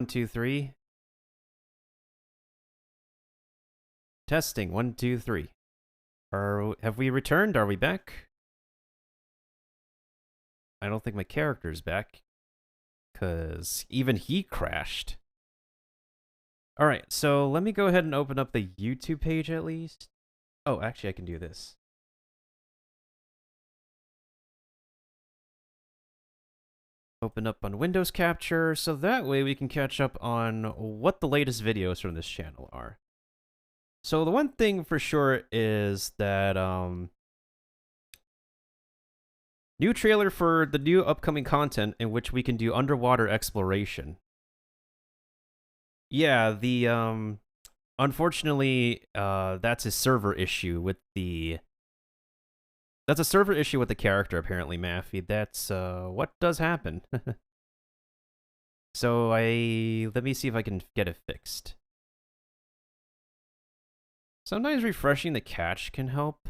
2, 3. Testing 1, 2, 3. Have we returned? Are we back? I don't think my character's back, because even he crashed. Alright, so let me go ahead and open up the YouTube page at least. Oh, actually I can do this. Open up on Windows Capture, so that way we can catch up on what the latest videos from this channel are. So the one thing for sure is that, new trailer for the new upcoming content in which we can do underwater exploration. Yeah, the, unfortunately, that's a server issue with the... That's a server issue with the character, apparently, Maffy. That's, what does happen. So let me see if I can get it fixed. Sometimes refreshing the cache can help,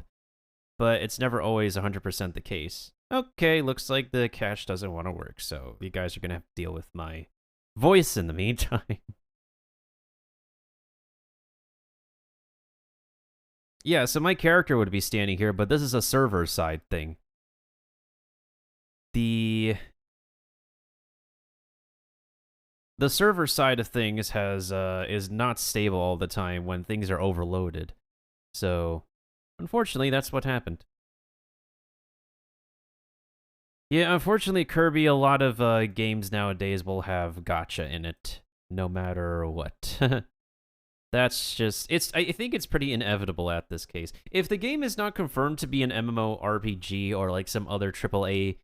but it's never always 100% the case. Okay, looks like the cache doesn't want to work, so you guys are gonna have to deal with my voice in the meantime. Yeah, so my character would be standing here, but this is a server side thing. The server side of things is not stable all the time when things are overloaded. So, unfortunately, that's what happened. Yeah, unfortunately, Kirby, a lot of games nowadays will have gacha in it, no matter what. That's just, I think it's pretty inevitable at this case. If the game is not confirmed to be an MMORPG or like some other AAA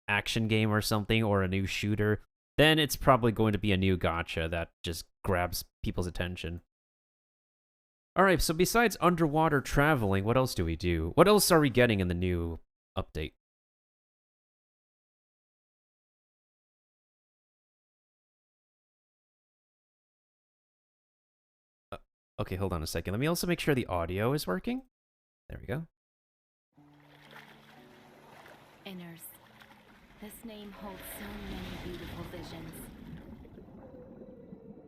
action game or something, or a new shooter, then it's probably going to be a new gacha that just grabs people's attention. Alright, so besides underwater traveling, what else do we do? What else are we getting in the new update? Okay, hold on a second. Let me also make sure the audio is working. There we go. Inners. This name holds so many beautiful visions.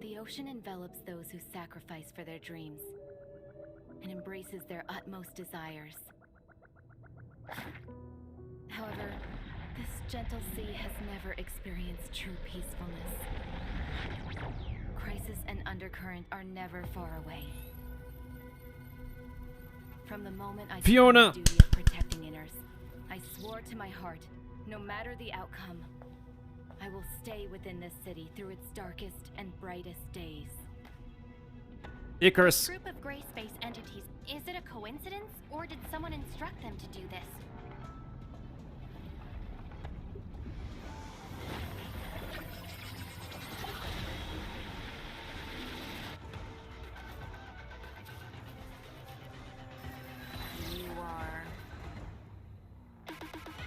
The ocean envelops those who sacrifice for their dreams and embraces their utmost desires. However, this gentle sea has never experienced true peacefulness. Crisis and undercurrent are never far away. From the moment I took the duty of protecting Inners, I swore to my heart, no matter the outcome, I will stay within this city through its darkest and brightest days. Icarus. This group of gray space entities, is it a coincidence, or did someone instruct them to do this?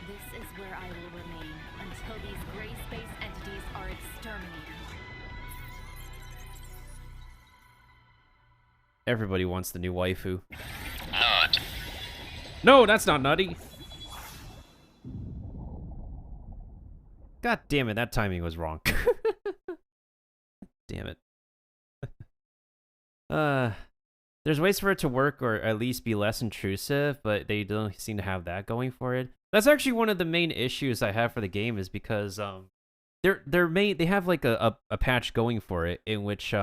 This is where I will remain until these gray space entities are exterminated. Everybody wants the new waifu. Not. No, that's not nutty. God damn it, that timing was wrong. Damn it. There's ways for it to work or at least be less intrusive, but they don't seem to have that going for it. That's actually one of the main issues I have for the game, is because they have like a patch going for it in which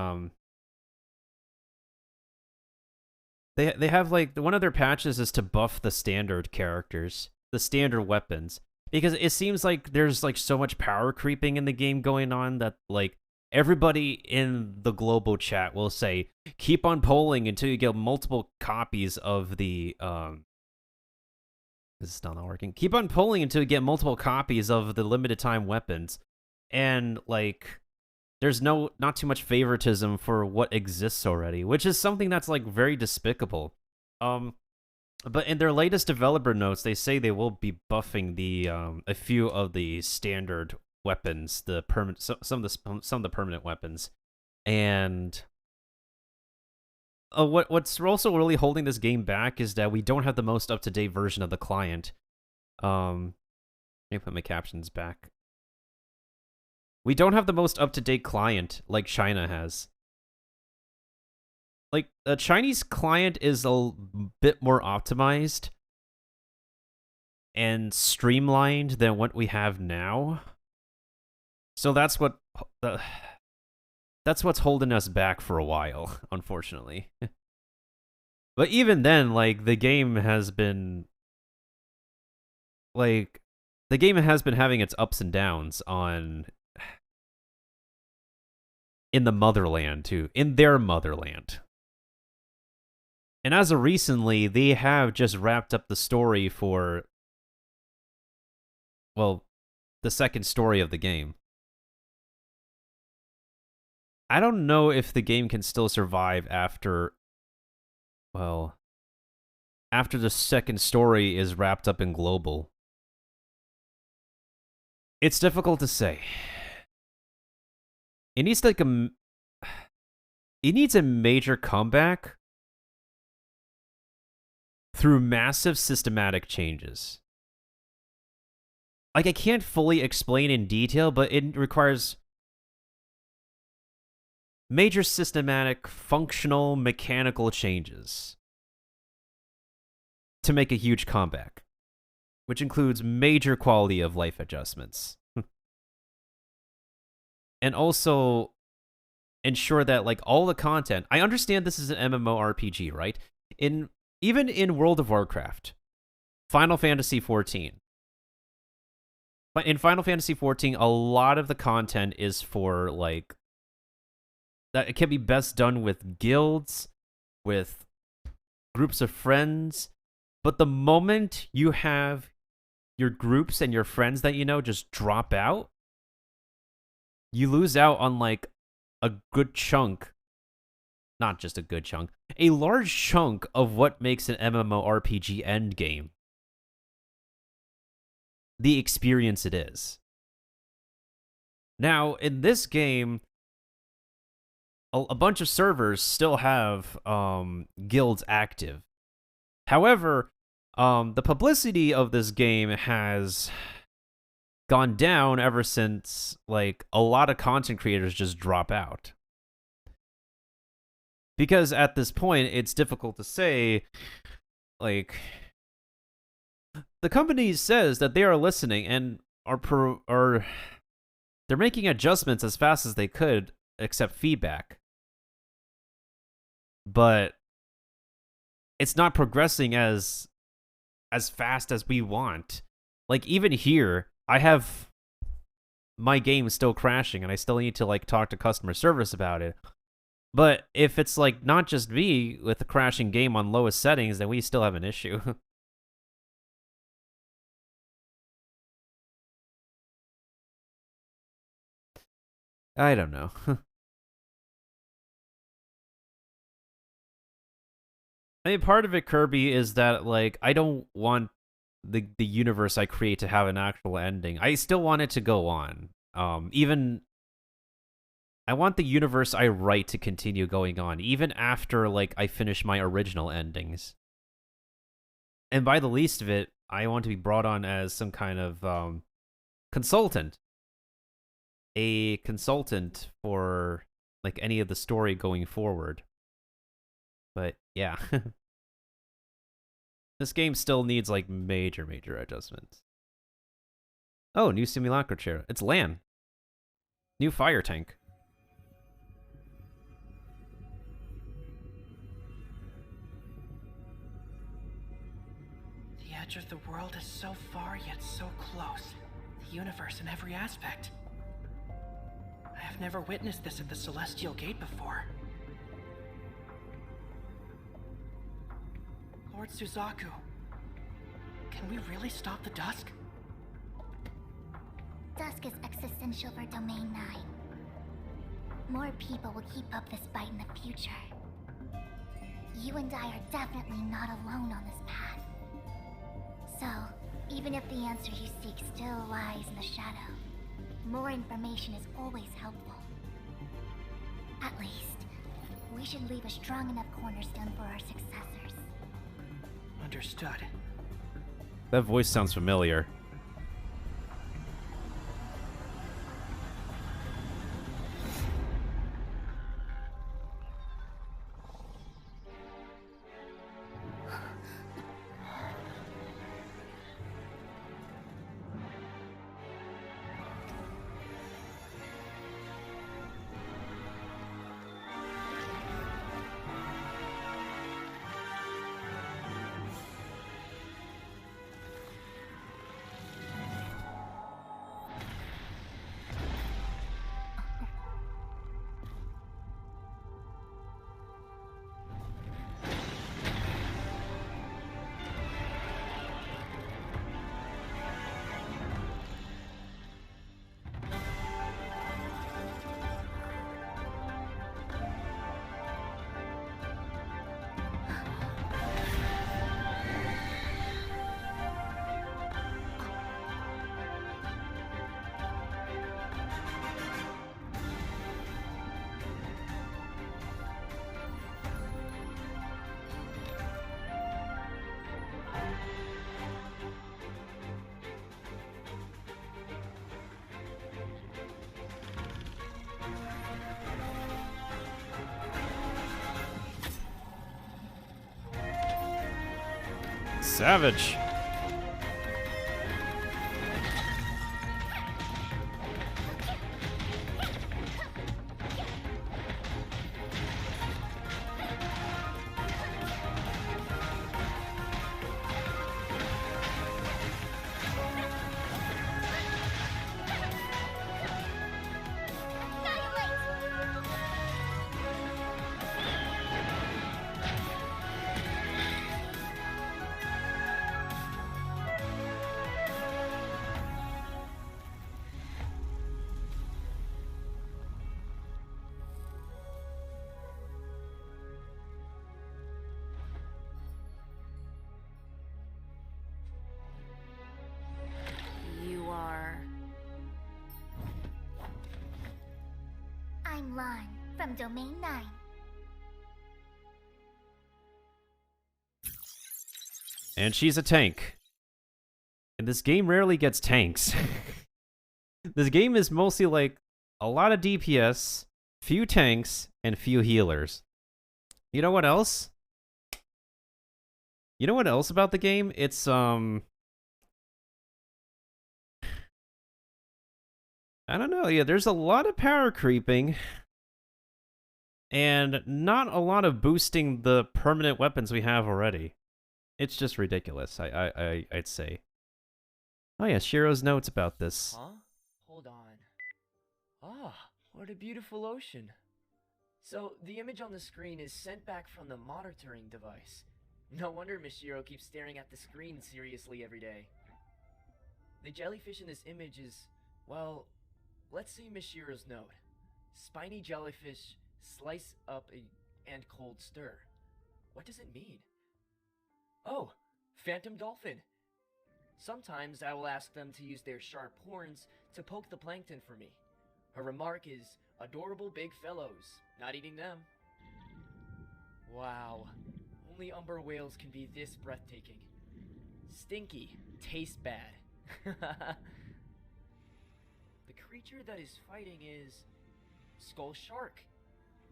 they have like one of their patches is to buff the standard characters, the standard weapons, because it seems like there's like so much power creeping in the game going on that like everybody in the global chat will say, keep on polling until you get multiple copies of the this is still not working. Keep on polling until you get multiple copies of the limited time weapons. And like there's not too much favoritism for what exists already, which is something that's like very despicable. But in their latest developer notes, they say they will be buffing the a few of the standard weapons, the permanent some of the permanent weapons, and what's also really holding this game back is that we don't have the most up-to-date version of the client. Let me put my captions back. We don't have the most up-to-date client like China has. Like, the Chinese client is a bit more optimized and streamlined than what we have now. So that's what's holding us back for a while, unfortunately. But even then, like, the game has been having its ups and downs in the motherland too, in their motherland. And as of recently, they have just wrapped up the story for, well, the second story of the game. I don't know if the game can still survive after the second story is wrapped up in global. It's difficult to say. It needs a major comeback through massive systematic changes. Like, I can't fully explain in detail, but it requires major systematic, functional, mechanical changes to make a huge comeback, which includes major quality of life adjustments. And also ensure that, like, all the content... I understand this is an MMORPG, right? Even in World of Warcraft, Final Fantasy XIV. But in Final Fantasy XIV, a lot of the content is for, like... that it can be best done with guilds, with groups of friends. But the moment you have your groups and your friends that you know just drop out, you lose out on, like, a good chunk. Not just a good chunk. A large chunk of what makes an MMORPG endgame the experience it is. Now, in this game, a bunch of servers still have guilds active. However, the publicity of this game has gone down ever since, like, a lot of content creators just drop out. Because at this point, it's difficult to say, like... The company says that they are listening and are they're making adjustments as fast as they could accept feedback. But it's not progressing as fast as we want. Like, even here, I have my game still crashing and I still need to, like, talk to customer service about it. But if it's, like, not just me with a crashing game on lowest settings, then we still have an issue. I don't know. I mean, part of it, Kirby, is that, like, I don't want the universe I create to have an actual ending. I still want it to go on. Even... I want the universe I write to continue going on, even after, like, I finish my original endings. And by the least of it, I want to be brought on as some kind of consultant. A consultant for, like, any of the story going forward. But, yeah. This game still needs, like, major adjustments. Oh, new simulacra chair. It's LAN. New fire tank. The edge of the world is so far, yet so close. The universe in every aspect. I have never witnessed this at the Celestial Gate before. Lord Suzaku, can we really stop the dusk? Dusk is existential for Domain 9. More people will keep up this fight in the future. You and I are definitely not alone on this path. So, even if the answer you seek still lies in the shadow, more information is always helpful. At least, we should leave a strong enough cornerstone for our successors. Understood. That voice sounds familiar. Savage. You are... I'm Lon, from Domain 9. And she's a tank. And this game rarely gets tanks. This game is mostly like a lot of DPS, few tanks, and few healers. You know what else? You know what else about the game? It's, I don't know, yeah, there's a lot of power creeping. And not a lot of boosting the permanent weapons we have already. It's just ridiculous, I'd say. Oh yeah, Shiro's notes about this. Huh? Hold on. Ah, what a beautiful ocean. So, the image on the screen is sent back from the monitoring device. No wonder Miss Shiro keeps staring at the screen seriously every day. The jellyfish in this image is, well, let's see Miss Shiro's note. Spiny jellyfish, slice up and cold stir. What does it mean? Oh, phantom dolphin. Sometimes I will ask them to use their sharp horns to poke the plankton for me. Her remark is, adorable big fellows, not eating them. Wow, only umber whales can be this breathtaking. Stinky, taste bad. The creature that is fighting is skull shark.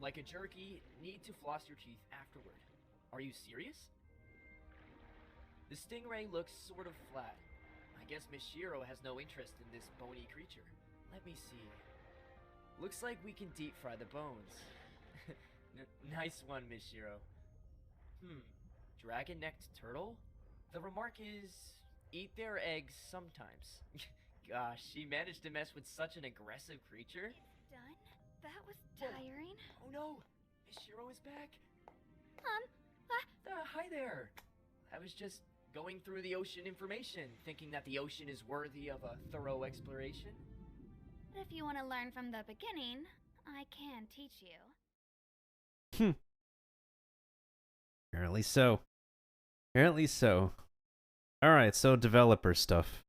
Like a jerky, need to floss your teeth afterward. Are you serious? The stingray looks sort of flat. I guess Miss Shiro has no interest in this bony creature. Let me see. Looks like we can deep fry the bones. Nice one, Miss Shiro. Dragon-necked turtle? The remark is, eat their eggs sometimes. Gosh, she managed to mess with such an aggressive creature. It's done? That was tiring. Oh no! Miss Shiro is back! Hi there! I was just going through the ocean information, thinking that the ocean is worthy of a thorough exploration. But if you want to learn from the beginning, I can teach you. Apparently so. Apparently so. Alright, so developer stuff.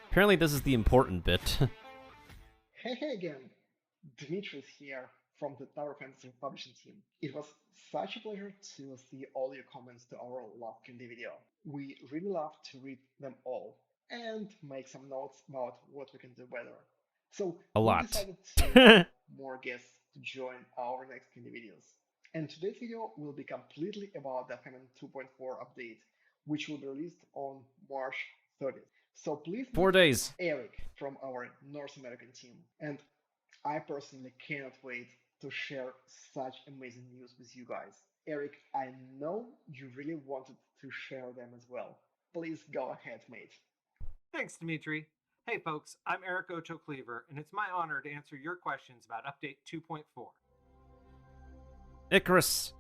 Apparently this is the important bit. Hey again, Dimitri's here from the Tower Fantasy publishing team. It was such a pleasure to see all your comments to our Love Candy video. We really love to read them all and make some notes about what we can do better. So A we lot. decided to have more guests to join our next Candy videos. And today's video will be completely about the Phenom 2.4 update, which will be released on March 30th. So please 4 days. Eric from our North American team. And I personally cannot wait to share such amazing news with you guys. Eric, I know you really wanted to share them as well. Please go ahead, mate. Thanks, Dimitri. Hey folks, I'm Eric Ocho Cleaver, and it's my honor to answer your questions about Update 2.4. Icarus.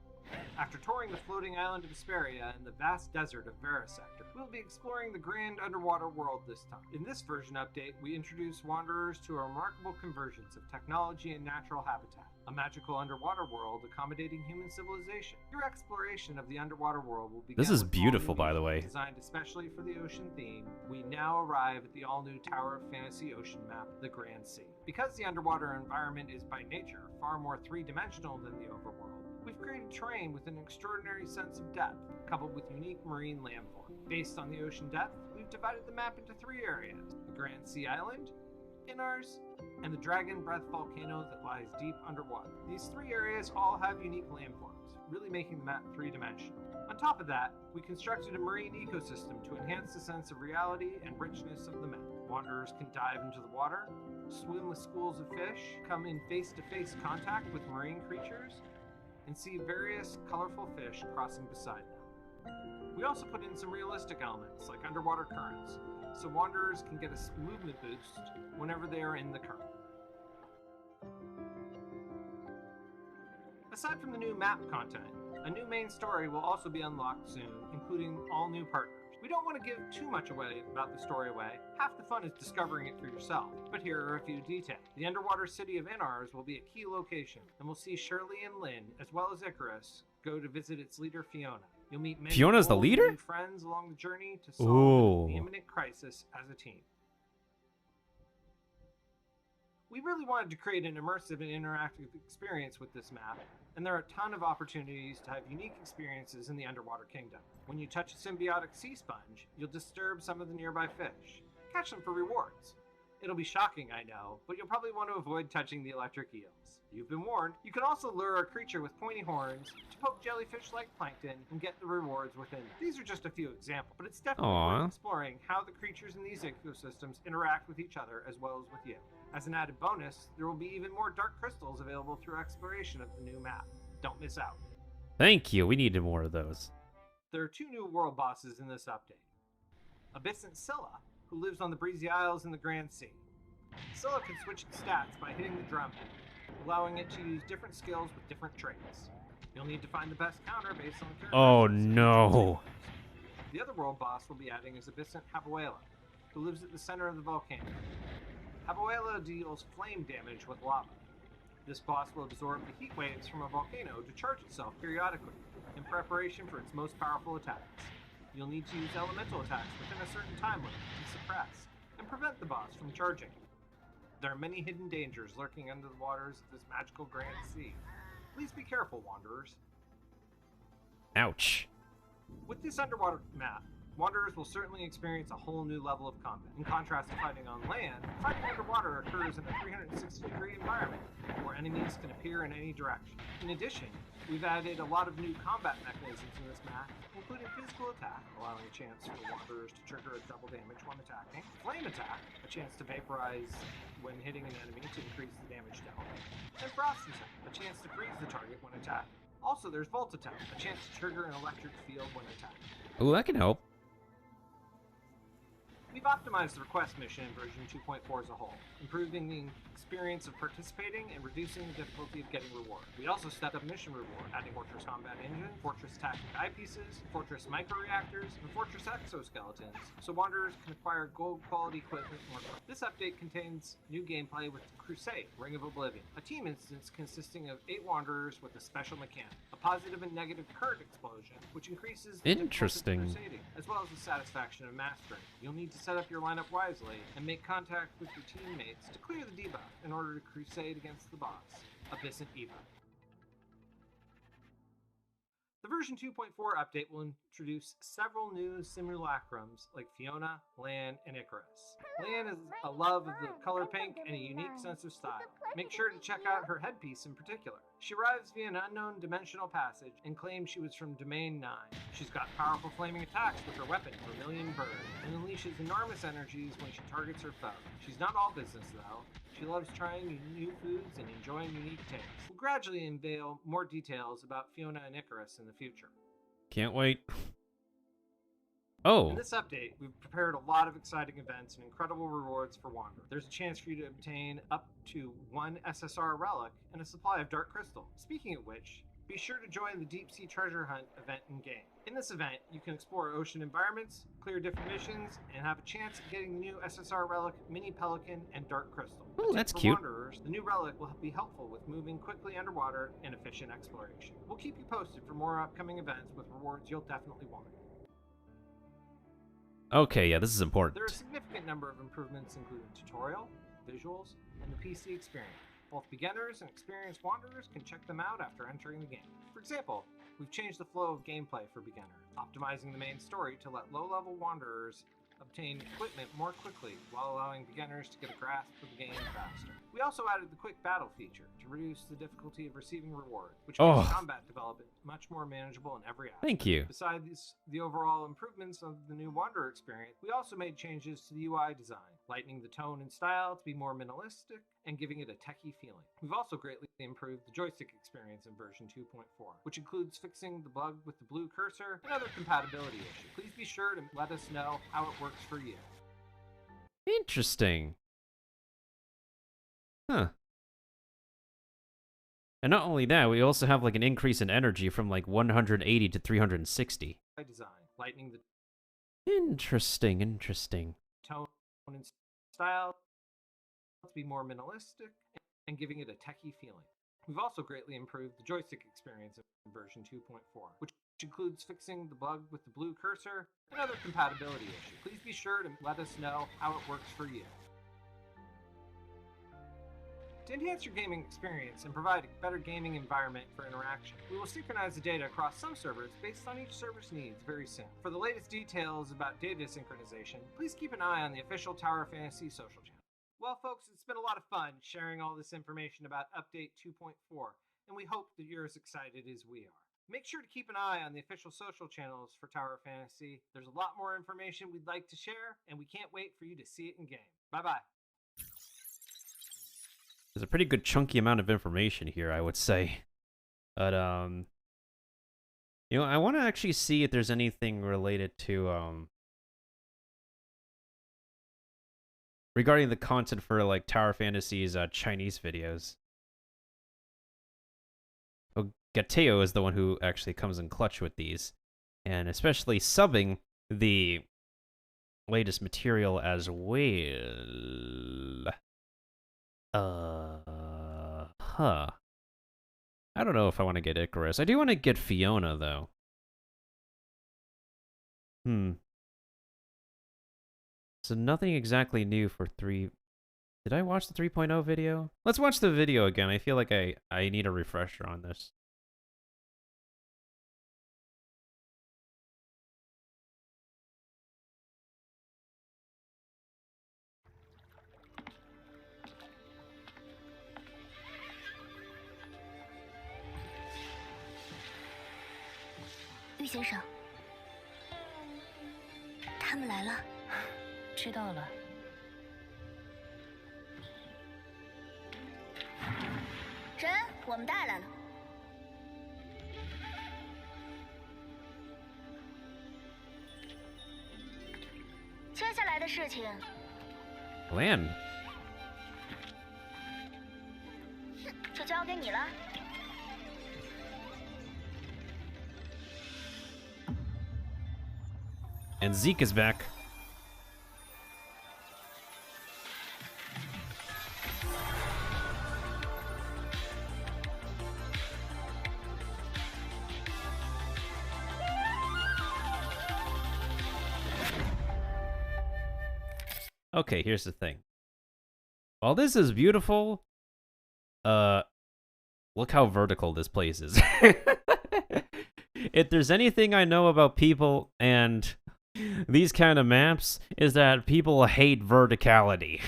After touring the floating island of Vesperia and the vast desert of Verisector, we'll be exploring the grand underwater world this time. In this version update, we introduce wanderers to a remarkable convergence of technology and natural habitat, a magical underwater world accommodating human civilization. Your exploration of the underwater world will begin. This is with beautiful, all new by the way. Designed especially for the ocean theme, we now arrive at the all-new Tower of Fantasy ocean map, the Grand Sea. Because the underwater environment is by nature far more three-dimensional than the overworld, we've created terrain with an extraordinary sense of depth, coupled with unique marine landform. Based on the ocean depth, we've divided the map into 3 areas: the Grand Sea Island, Inars, and the Dragon Breath volcano that lies deep underwater. These 3 areas all have unique landforms, really making the map 3-dimensional. On top of that, we constructed a marine ecosystem to enhance the sense of reality and richness of the map. Wanderers can dive into the water, swim with schools of fish, come in face-to-face contact with marine creatures, and see various colorful fish crossing beside them. We also put in some realistic elements, like underwater currents, so wanderers can get a movement boost whenever they are in the current. Aside from the new map content, a new main story will also be unlocked soon, including all new partners. We don't want to give too much away about the story away. Half the fun is discovering it for yourself, but here are a few details. The underwater city of Inars will be a key location, and we'll see Shirley and Lynn, as well as Icarus, go to visit its leader Fiona. You'll meet many Fiona's the old leader? and new friends along the journey to solve Ooh. the imminent crisis as a team. We really wanted to create an immersive and interactive experience with this map, and there are a ton of opportunities to have unique experiences in the underwater kingdom. When you touch a symbiotic sea sponge, you'll disturb some of the nearby fish. Catch them for rewards. It'll be shocking, I know, but you'll probably want to avoid touching the electric eels. You've been warned. You can also lure a creature with pointy horns to poke jellyfish-like plankton and get the rewards within them. These are just a few examples, but it's definitely worth exploring how the creatures in these ecosystems interact with each other as well as with you. As an added bonus, there will be even more dark crystals available through exploration of the new map. Don't miss out. Thank you. We needed more of those. There are 2 new world bosses in this update. Abyssant Scylla, who lives on the Breezy Isles in the Grand Sea. Scylla can switch its stats by hitting the drum head, allowing it to use different skills with different traits. You'll need to find the best counter based on the character. Oh no. The other world boss we'll be adding is Abyssant Habuela, who lives at the center of the volcano. Habuela deals flame damage with lava. This boss will absorb the heat waves from a volcano to charge itself periodically, in preparation for its most powerful attacks. You'll need to use elemental attacks within a certain time limit to suppress and prevent the boss from charging. There are many hidden dangers lurking under the waters of this magical Grand Sea. Please be careful, wanderers. Ouch. With this underwater map, wanderers will certainly experience a whole new level of combat. In contrast to fighting on land, fighting underwater occurs in a 360-degree environment, where enemies can appear in any direction. In addition, we've added a lot of new combat mechanisms in this map, including physical attack, allowing a chance for wanderers to trigger a double damage when attacking, flame attack, a chance to vaporize when hitting an enemy to increase the damage dealt, and frost attack, a chance to freeze the target when attacking. Also, there's Volt Attack, a chance to trigger an electric field when attacking. Ooh, that can help. We've optimized the request mission in version 2.4 as a whole, improving the experience of participating and reducing the difficulty of getting reward. We also stepped up mission reward, adding Fortress Combat Engine, Fortress Tactic Eyepieces, Fortress Microreactors, and Fortress Exoskeletons, so wanderers can acquire gold quality equipment more quickly. This update contains new gameplay with Crusade, Ring of Oblivion, a team instance consisting of 8 wanderers with a special mechanic, a positive and negative current explosion, which increases the difficulty of crusading, as well as the satisfaction of mastering. You'll need to set up your lineup wisely and make contact with your teammates to clear the debuff in order to crusade against the boss, Abyssant Eva. The version 2.4 update will introduce several new simulacrums like Fiona, Lan, and Icarus. Lan is a love of the color pink and a unique sense of style. Make sure to check out her headpiece in particular. She arrives via an unknown dimensional passage and claims she was from Domain 9. She's got powerful flaming attacks with her weapon, Vermilion Bird, and unleashes enormous energies when she targets her foe. She's not all business though. She loves trying new foods and enjoying unique tastes. We'll gradually unveil more details about Fiona and Icarus in the future. Can't wait. Oh. In this update, we've prepared a lot of exciting events and incredible rewards for Wanderer. There's a chance for you to obtain up to 1 SSR relic and a supply of Dark Crystal. Speaking of which, be sure to join the Deep Sea Treasure Hunt event in-game. In this event, you can explore ocean environments, clear different missions, and have a chance at getting the new SSR relic, Mini Pelican, and Dark Crystal. Oh, that's for cute. Wanderers, the new relic will be helpful with moving quickly underwater and efficient exploration. We'll keep you posted for more upcoming events with rewards you'll definitely want. Okay, yeah, this is important. There are a significant number of improvements including tutorial, visuals, and the PC experience. Both beginners and experienced wanderers can check them out after entering the game. For example, we've changed the flow of gameplay for beginners, optimizing the main story to let low-level wanderers obtain equipment more quickly while allowing beginners to get a grasp of the game faster. We also added the quick battle feature to reduce the difficulty of receiving rewards, which makes combat development much more manageable in every aspect. Thank you. Besides the overall improvements of the new Wanderer experience, we also made changes to the UI design, lightening the tone and style to be more minimalistic and giving it a techie feeling. We've also greatly improved the joystick experience in version 2.4, which includes fixing the bug with the blue cursor and other compatibility issues. Please be sure to let us know how it works for you. Interesting. Huh. And not only that, we also have like an increase in energy from like 180 to 360. Design, lightening the interesting. Tone and style to be more minimalistic and giving it a techie feeling. We've also greatly improved the joystick experience in version 2.4, which includes fixing the bug with the blue cursor and other compatibility issues. Please be sure to let us know how it works for you. To enhance your gaming experience and provide a better gaming environment for interaction, we will synchronize the data across some servers based on each server's needs very soon. For the latest details about data synchronization, please keep an eye on the official Tower Fantasy social channel. Well, folks, it's been a lot of fun sharing all this information about Update 2.4, and we hope that you're as excited as we are. Make sure to keep an eye on the official social channels for Tower Fantasy. There's a lot more information we'd like to share, and we can't wait for you to see it in game. Bye-bye. There's a pretty good chunky amount of information here, I would say. But, you know, I want to actually see if there's anything related to, regarding the content for, like, Tower Fantasy's Chinese videos. Oh, Gateo is the one who actually comes in clutch with these. And especially subbing the latest material as well. Huh. I don't know if I want to get Icarus. I do want to get Fiona, though. So nothing exactly new for 3... Did I watch the 3.0 video? Let's watch the video again. I feel like I need a refresher on this.玉先生，他们来了。知道了。人我们带来了。接下来的事情， Lan. 就交给你了。 And Zeke is back. Okay, here's the thing. While this is beautiful, look how vertical this place is. If there's anything I know about people and these kind of maps, is that people hate verticality.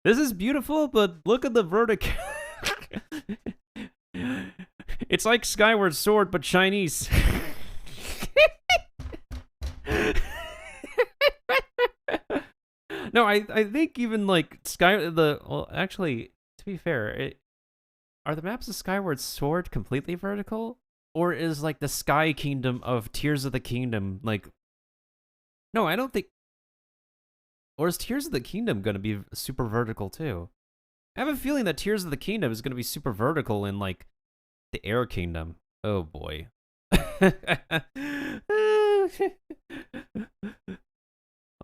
This is beautiful, but look at the vertical. It's like Skyward Sword, but Chinese. No, I think even like well, actually, to be fair, are the maps of Skyward Sword completely vertical? Or is like the Sky Kingdom of Tears of the Kingdom like... No, I don't think... Or is Tears of the Kingdom going to be super vertical too? I have a feeling that Tears of the Kingdom is going to be super vertical in like the Air Kingdom. Oh boy.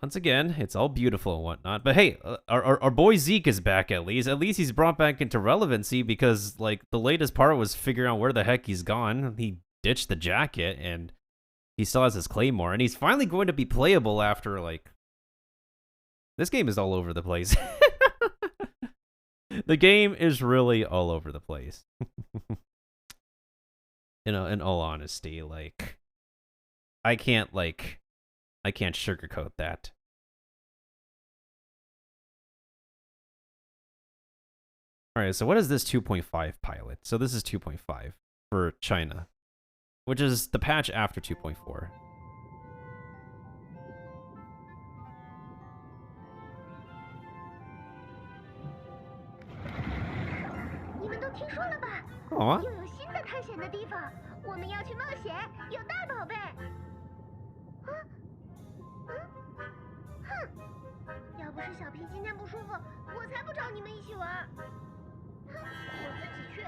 Once again, it's all beautiful and whatnot. But hey, our boy Zeke is back at least. At least he's brought back into relevancy because, like, the latest part was figuring out where the heck he's gone. He ditched the jacket and he still has his claymore. And he's finally going to be playable after, like... This game is all over the place. The game is really all over the place. You know, in all honesty, like... I can't sugarcoat that. Alright, so what is this 2.5 pilot? So this is 2.5 for China, which is the patch after 2.4. Aw. 又有新的探险的地方，我们要去冒险，有大宝贝。哼，要不是小皮今天不舒服，我才不找你们一起玩。哼，我自己去。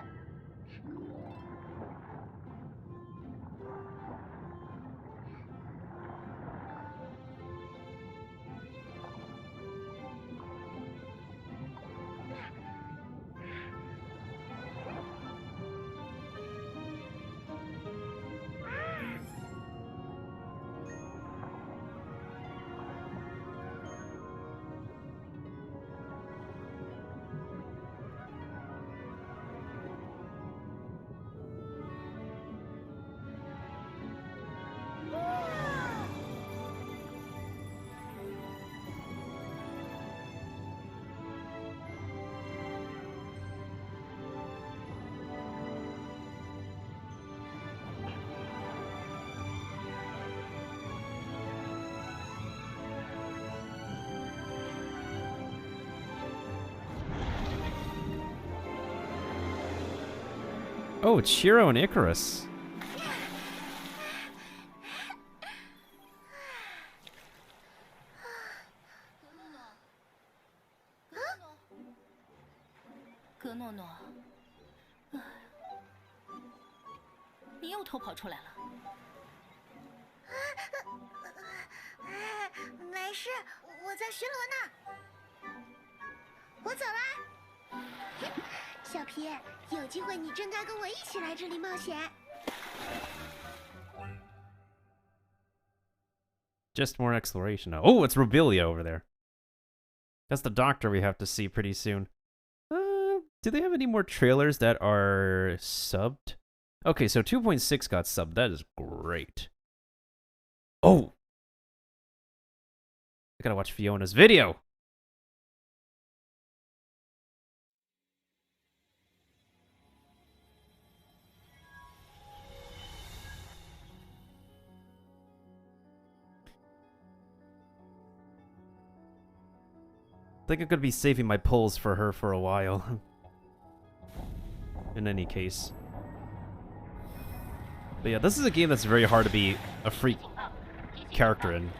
Oh, Chiro and Icarus. 格诺诺，你又偷跑出来了。没事，我在巡逻呢。我走啦。小皮，有机会你真该跟我一起来这里冒险。 Just more exploration now. Oh, it's Robilia over there. That's the doctor we have to see pretty soon. Do they have any more trailers that are subbed? Okay, so 2.6 got subbed. That is great. Oh! I gotta watch Fiona's video! I think I'm gonna be saving my pulls for her for a while. In any case. But yeah, this is a game that's very hard to be a freak character in.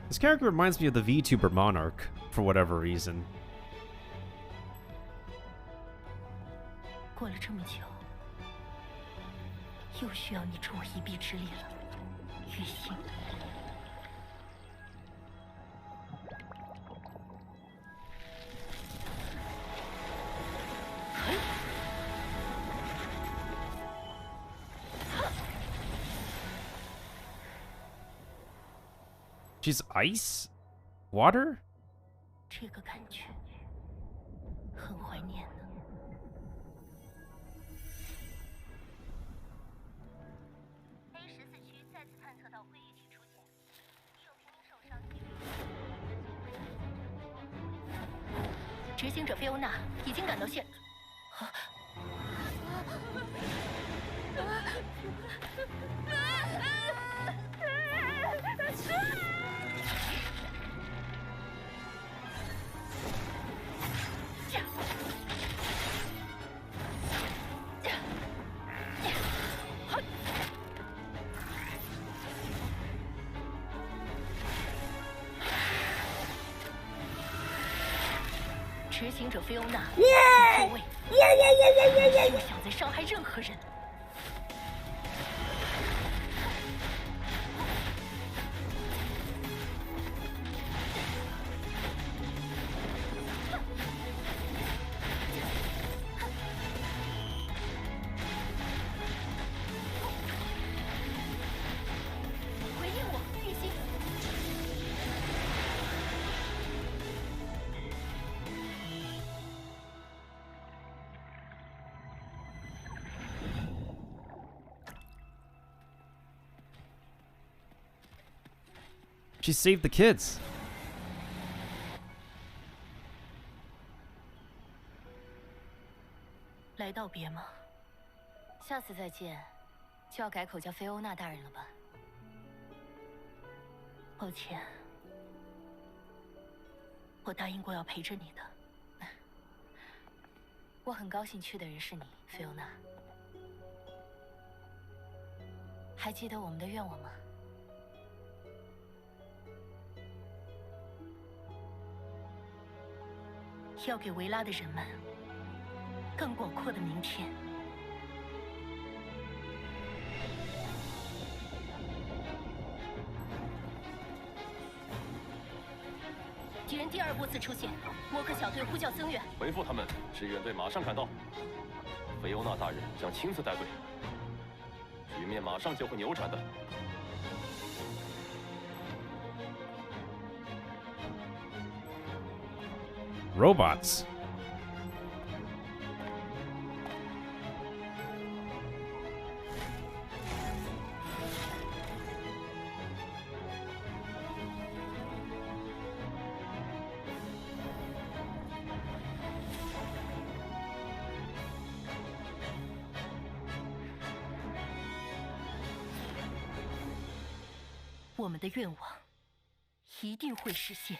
This character reminds me of the Vtuber Monarch, for whatever reason. 过了这么久，又需要你助我一臂之力了，雨欣。She's ice? Water? 这个感觉很怀念呢。A14区再次探测到灰液体出现，有平民受伤。执行者菲欧娜已经赶到现。执行者菲欧娜，就位，休想再伤害任何人。She saved the kids. 来道别吗？下次再见，就要改口叫菲欧娜大人了吧？抱歉，我答应过要陪着你的。我很高兴去的人是你，菲欧娜。还记得我们的愿望吗？要给维拉的人们更广阔的明天。敌人第二波次出现，摩克小队呼叫增援。回复他们，支援队马上赶到。菲欧娜大人将亲自带队，局面马上就会扭转的。 Robots. 我们的愿望一定会实现。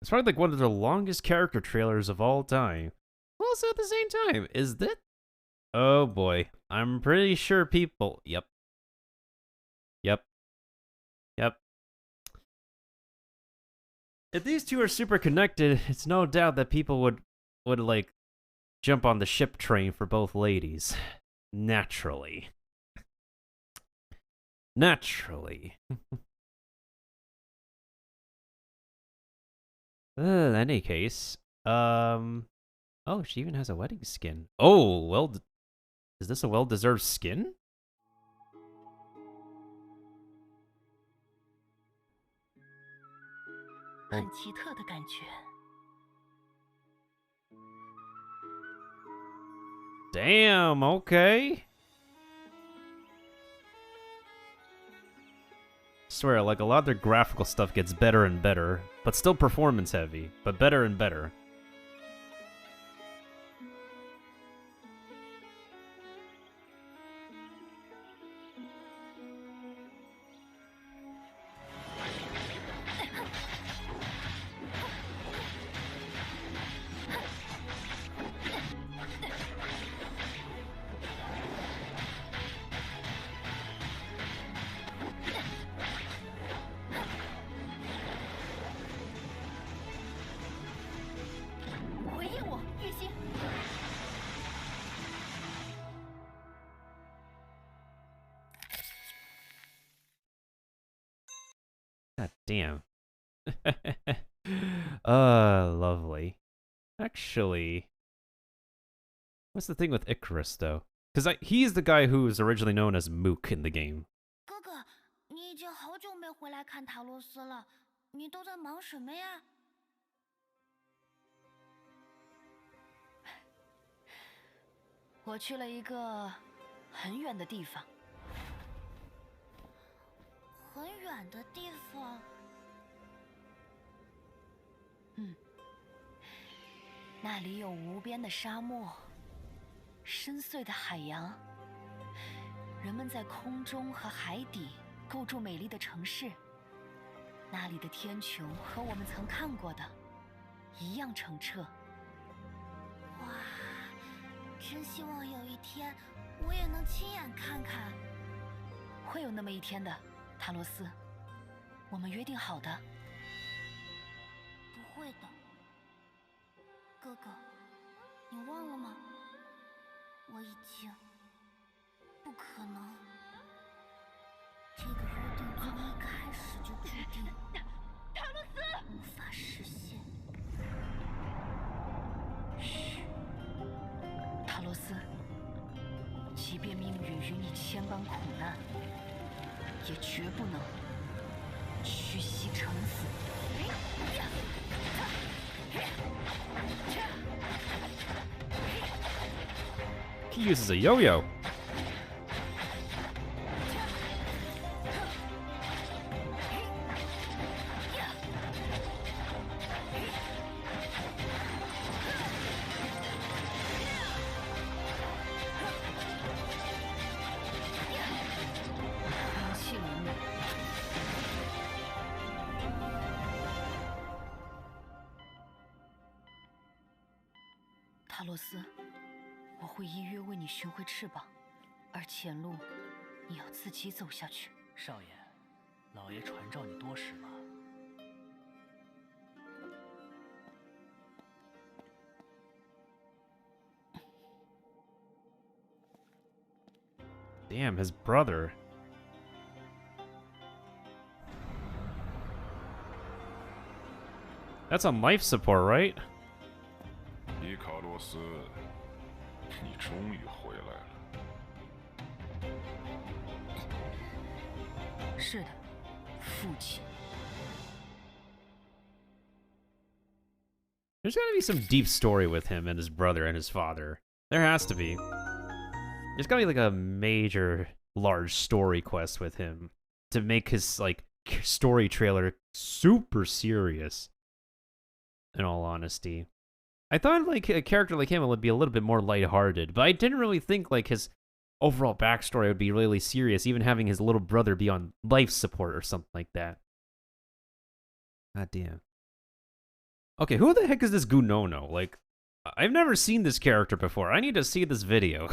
It's probably like one of the longest character trailers of all time. Also, at the same time, is that? Oh boy, I'm pretty sure people. Yep. If these two are super connected, it's no doubt that people would like jump on the ship train for both ladies. Naturally. In any case, oh, she even has a wedding skin. Oh, well, is this a well-deserved skin? Damn, okay. Swear, like, a lot of their graphical stuff gets better and better, but still performance heavy, but better and better. God damn. Lovely. Actually, what's the thing with Icarus, though? Because he's the guy who was originally known as Mook in the game. 哥哥，你已经好久没回来看塔罗斯了，你都在忙什么呀？我去了一个很远的地方。很远的地方。那里有无边的沙漠，深邃的海洋，人们在空中和海底构筑美丽的城市。那里的天穹和我们曾看过的一样澄澈。哇，真希望有一天我也能亲眼看看。会有那么一天的，塔罗斯，我们约定好的。不会的。 哥哥，你忘了吗？我已经不可能。这个约定从一开始就注定，塔罗斯无法实现。嘘，塔罗斯，即便命运与你千般苦难，也绝不能屈膝成死。 He uses a yo-yo. 洛斯，我会依约为你寻回翅膀，而前路你要自己走下去。少爷，老爷传召你多时了。Damn, his brother. That's on life support, right? 伊卡洛斯，你终于回来了。是的，父亲。There's gotta be some deep story with him and his brother and his father. There has to be. There's gotta be like a major, large story quest with him to make his like story trailer super serious. In all honesty, I thought like a character like him would be a little bit more lighthearted, but I didn't really think like his overall backstory would be really serious, even having his little brother be on life support or something like that. God damn. Okay, who the heck is this Gunono? Like, I've never seen this character before. I need to see this video.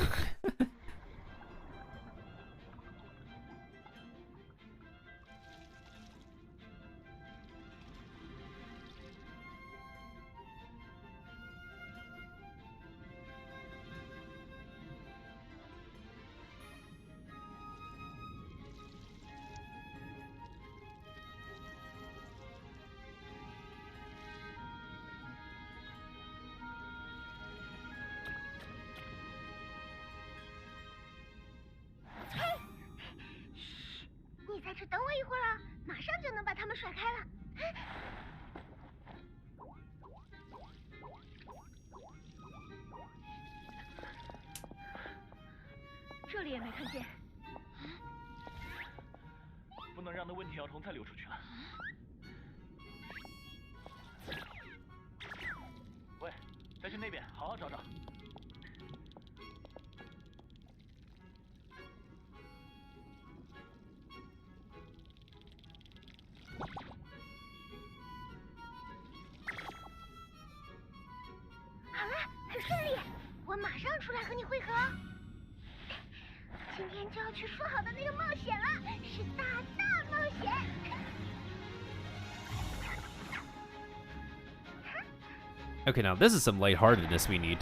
Okay, now this is some lightheartedness we need.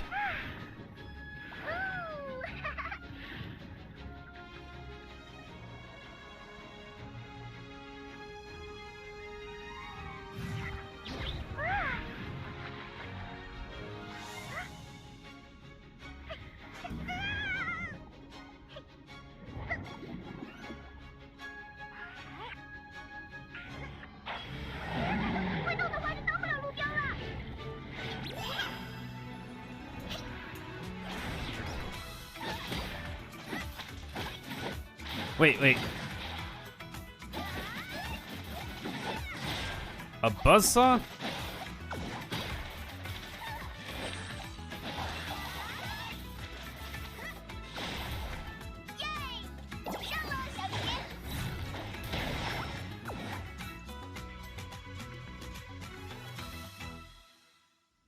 Wait. A buzzsaw?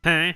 Huh?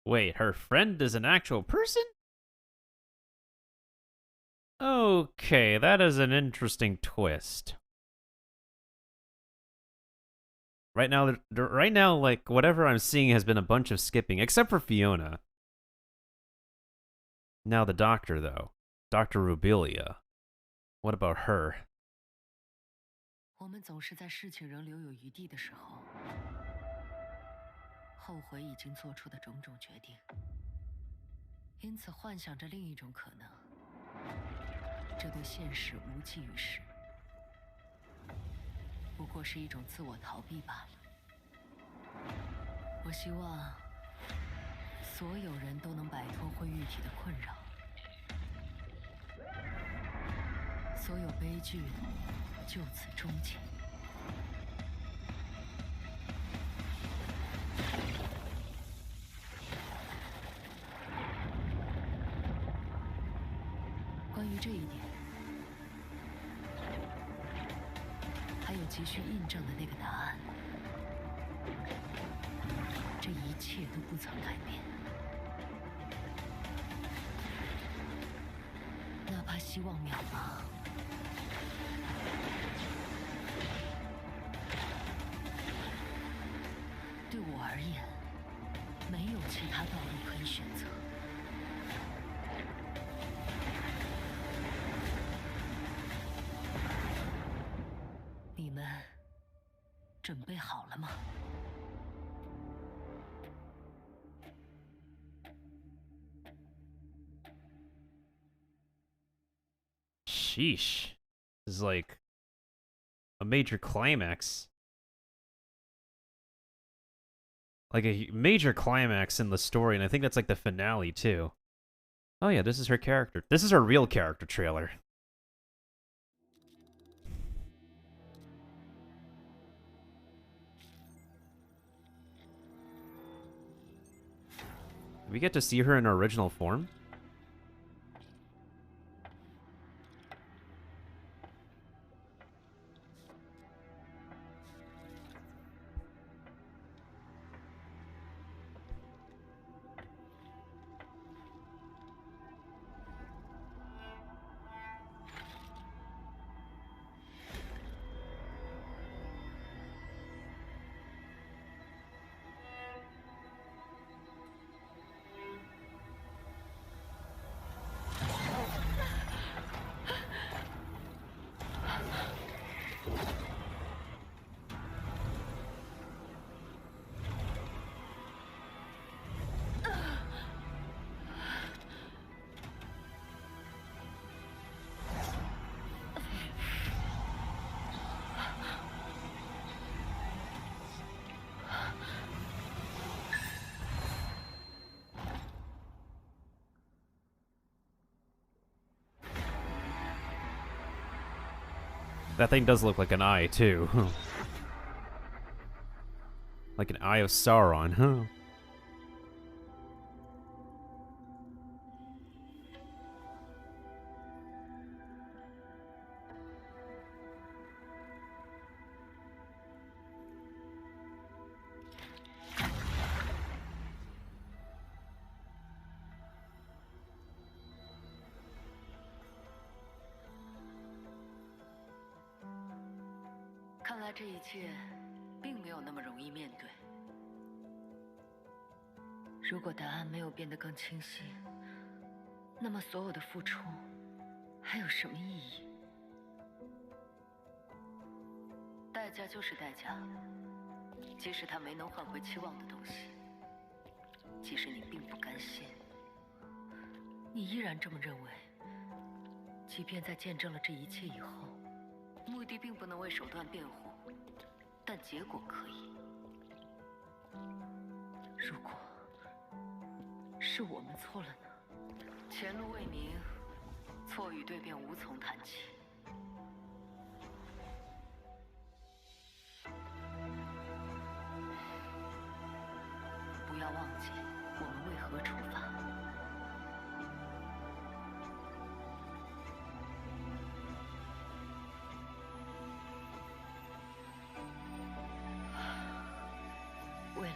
Wait, her friend is an actual person? Okay, that is an interesting twist. right now, like whatever I'm seeing has been a bunch of skipping, except for Fiona. Now the doctor, though, Dr. Rubilia. What about her? 我们总是在事情仍留有余地的时候，后悔已经做出的种种决定，因此幻想着另一种可能。这对现实无济于事，不过是一种自我逃避罢了。我希望所有人都能摆脱灰玉体的困扰，所有悲剧就此终结。关于这一点，还有急需印证的那个答案，这一切都不曾改变。哪怕希望渺茫，对我而言，没有其他道路可以选择。你们准备好了吗？ Sheesh. This is like a major climax. Like a major climax in the story, and I think that's like the finale too. Oh yeah, this is her character. This is her real character trailer. We get to see her in her original form? That thing does look like an eye, too. Like an eye of Sauron, huh? “看来这一切并没有那么容易面对。如果答案没有变得更清晰，那么所有的付出还有什么意义？代价就是代价，即使它没能换回期望的东西，即使你并不甘心，你依然这么认为。即便在见证了这一切以后，目的并不能为手段辩护，但结果可以。如果是我们错了呢？前路未明，错与对便无从谈起。不要忘记我们为何出发。为了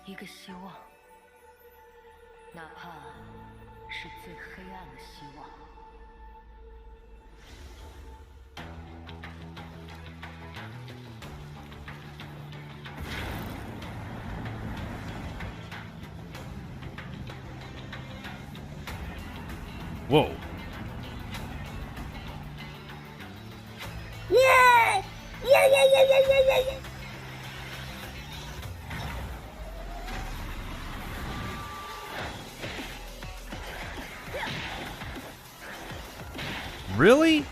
一个希望。哪怕是最黑暗的希望。Whoa. Yeah! Yeah! Really?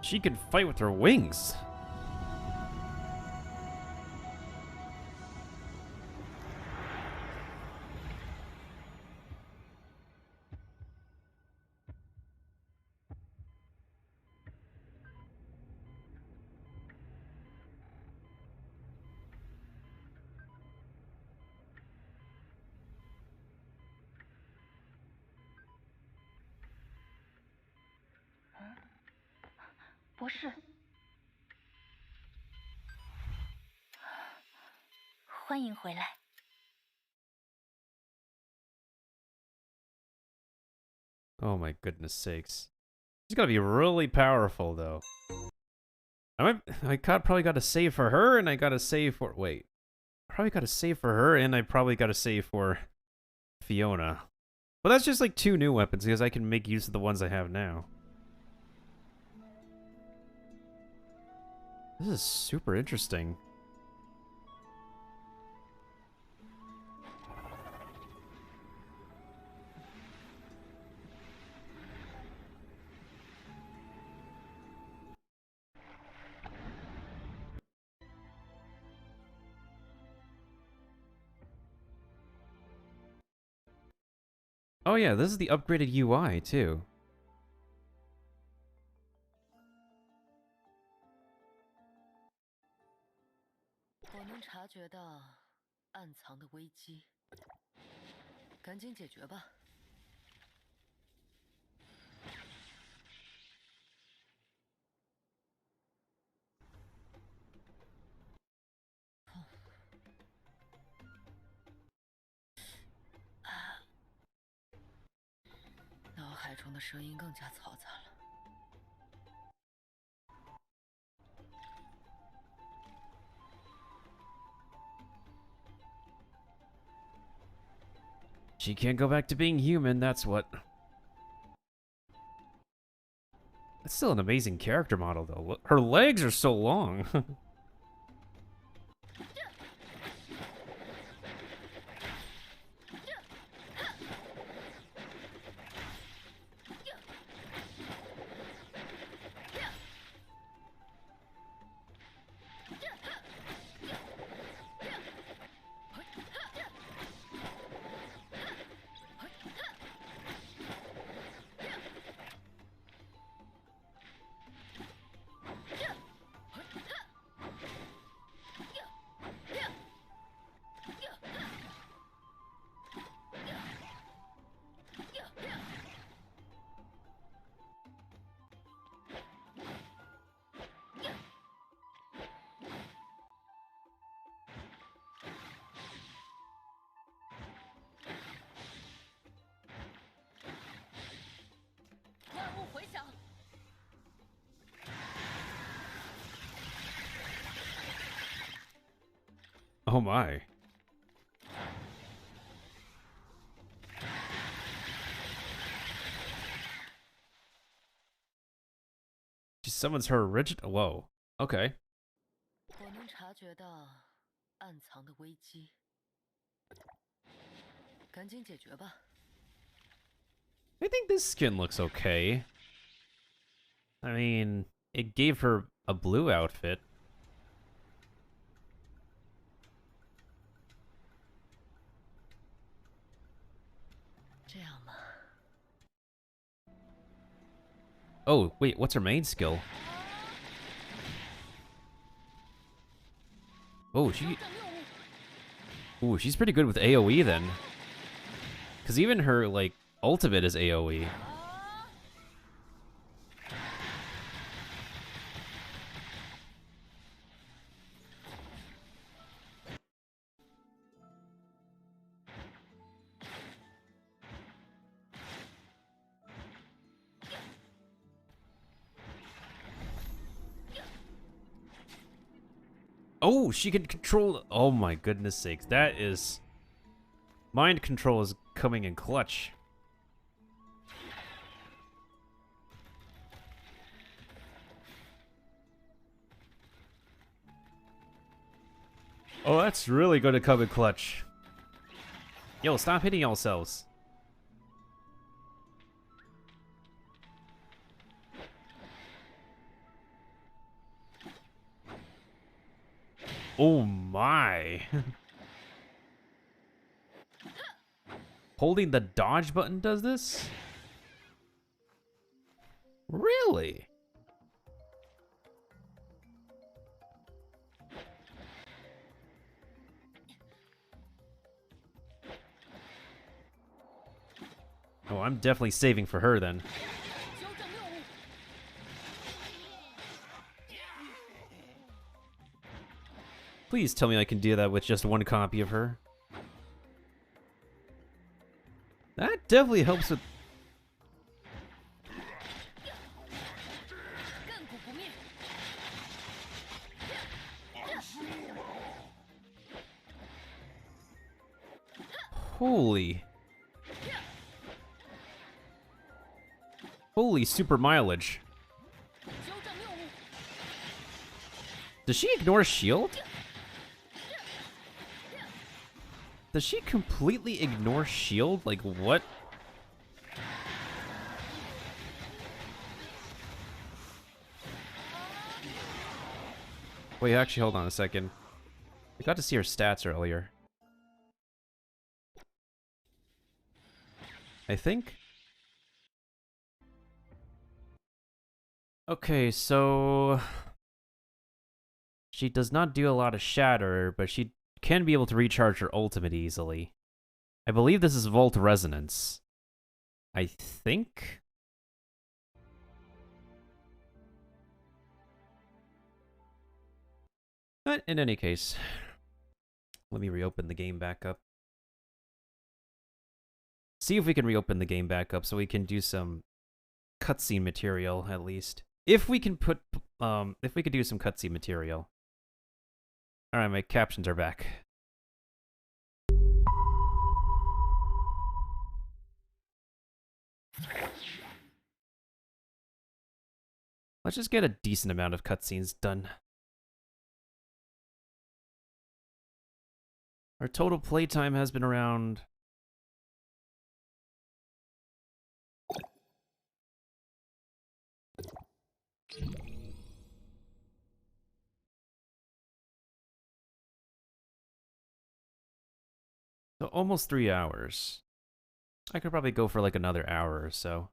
She can fight with her wings. Oh my goodness sakes. She's gotta be really powerful, though. Probably gotta save for her, and I gotta save for... Wait. Probably gotta save for her, and I probably gotta save for Fiona. But that's just like 2 new weapons, because I can make use of the ones I have now. This is super interesting. Oh yeah, this is the upgraded UI, too. She can't go back to being human, that's what. That's still an amazing character model, though. Her legs are so long. Oh my. She summons her original. Whoa. Okay. I think this skin looks okay. I mean, it gave her a blue outfit. Oh, wait, what's her main skill? Oh, Ooh, she's pretty good with AoE then. Because even her, like, ultimate is AoE. Oh, she can control... Oh my goodness sakes, that is... Mind control is coming in clutch. Oh, that's really going to come in clutch. Yo, stop hitting yourselves. Oh my. Holding the dodge button does this? Really? Oh, I'm definitely saving for her then. Please tell me I can do that with just one copy of her. That definitely helps with... Holy super mileage. Does she ignore shield? Does she completely ignore shield? Like, what? Wait, actually, hold on a second. I got to see her stats earlier. I think? Okay, so... She does not do a lot of shatter, but she can be able to recharge her ultimate easily. I believe this is Volt Resonance. I think? But in any case, let me reopen the game back up. See if we can reopen the game back up so we can do some cutscene material at least. If we can put, if we could do some cutscene material. Alright, my captions are back. Let's just get a decent amount of cutscenes done. Our total playtime has been around... So almost 3 hours. I could probably go for like another hour or so.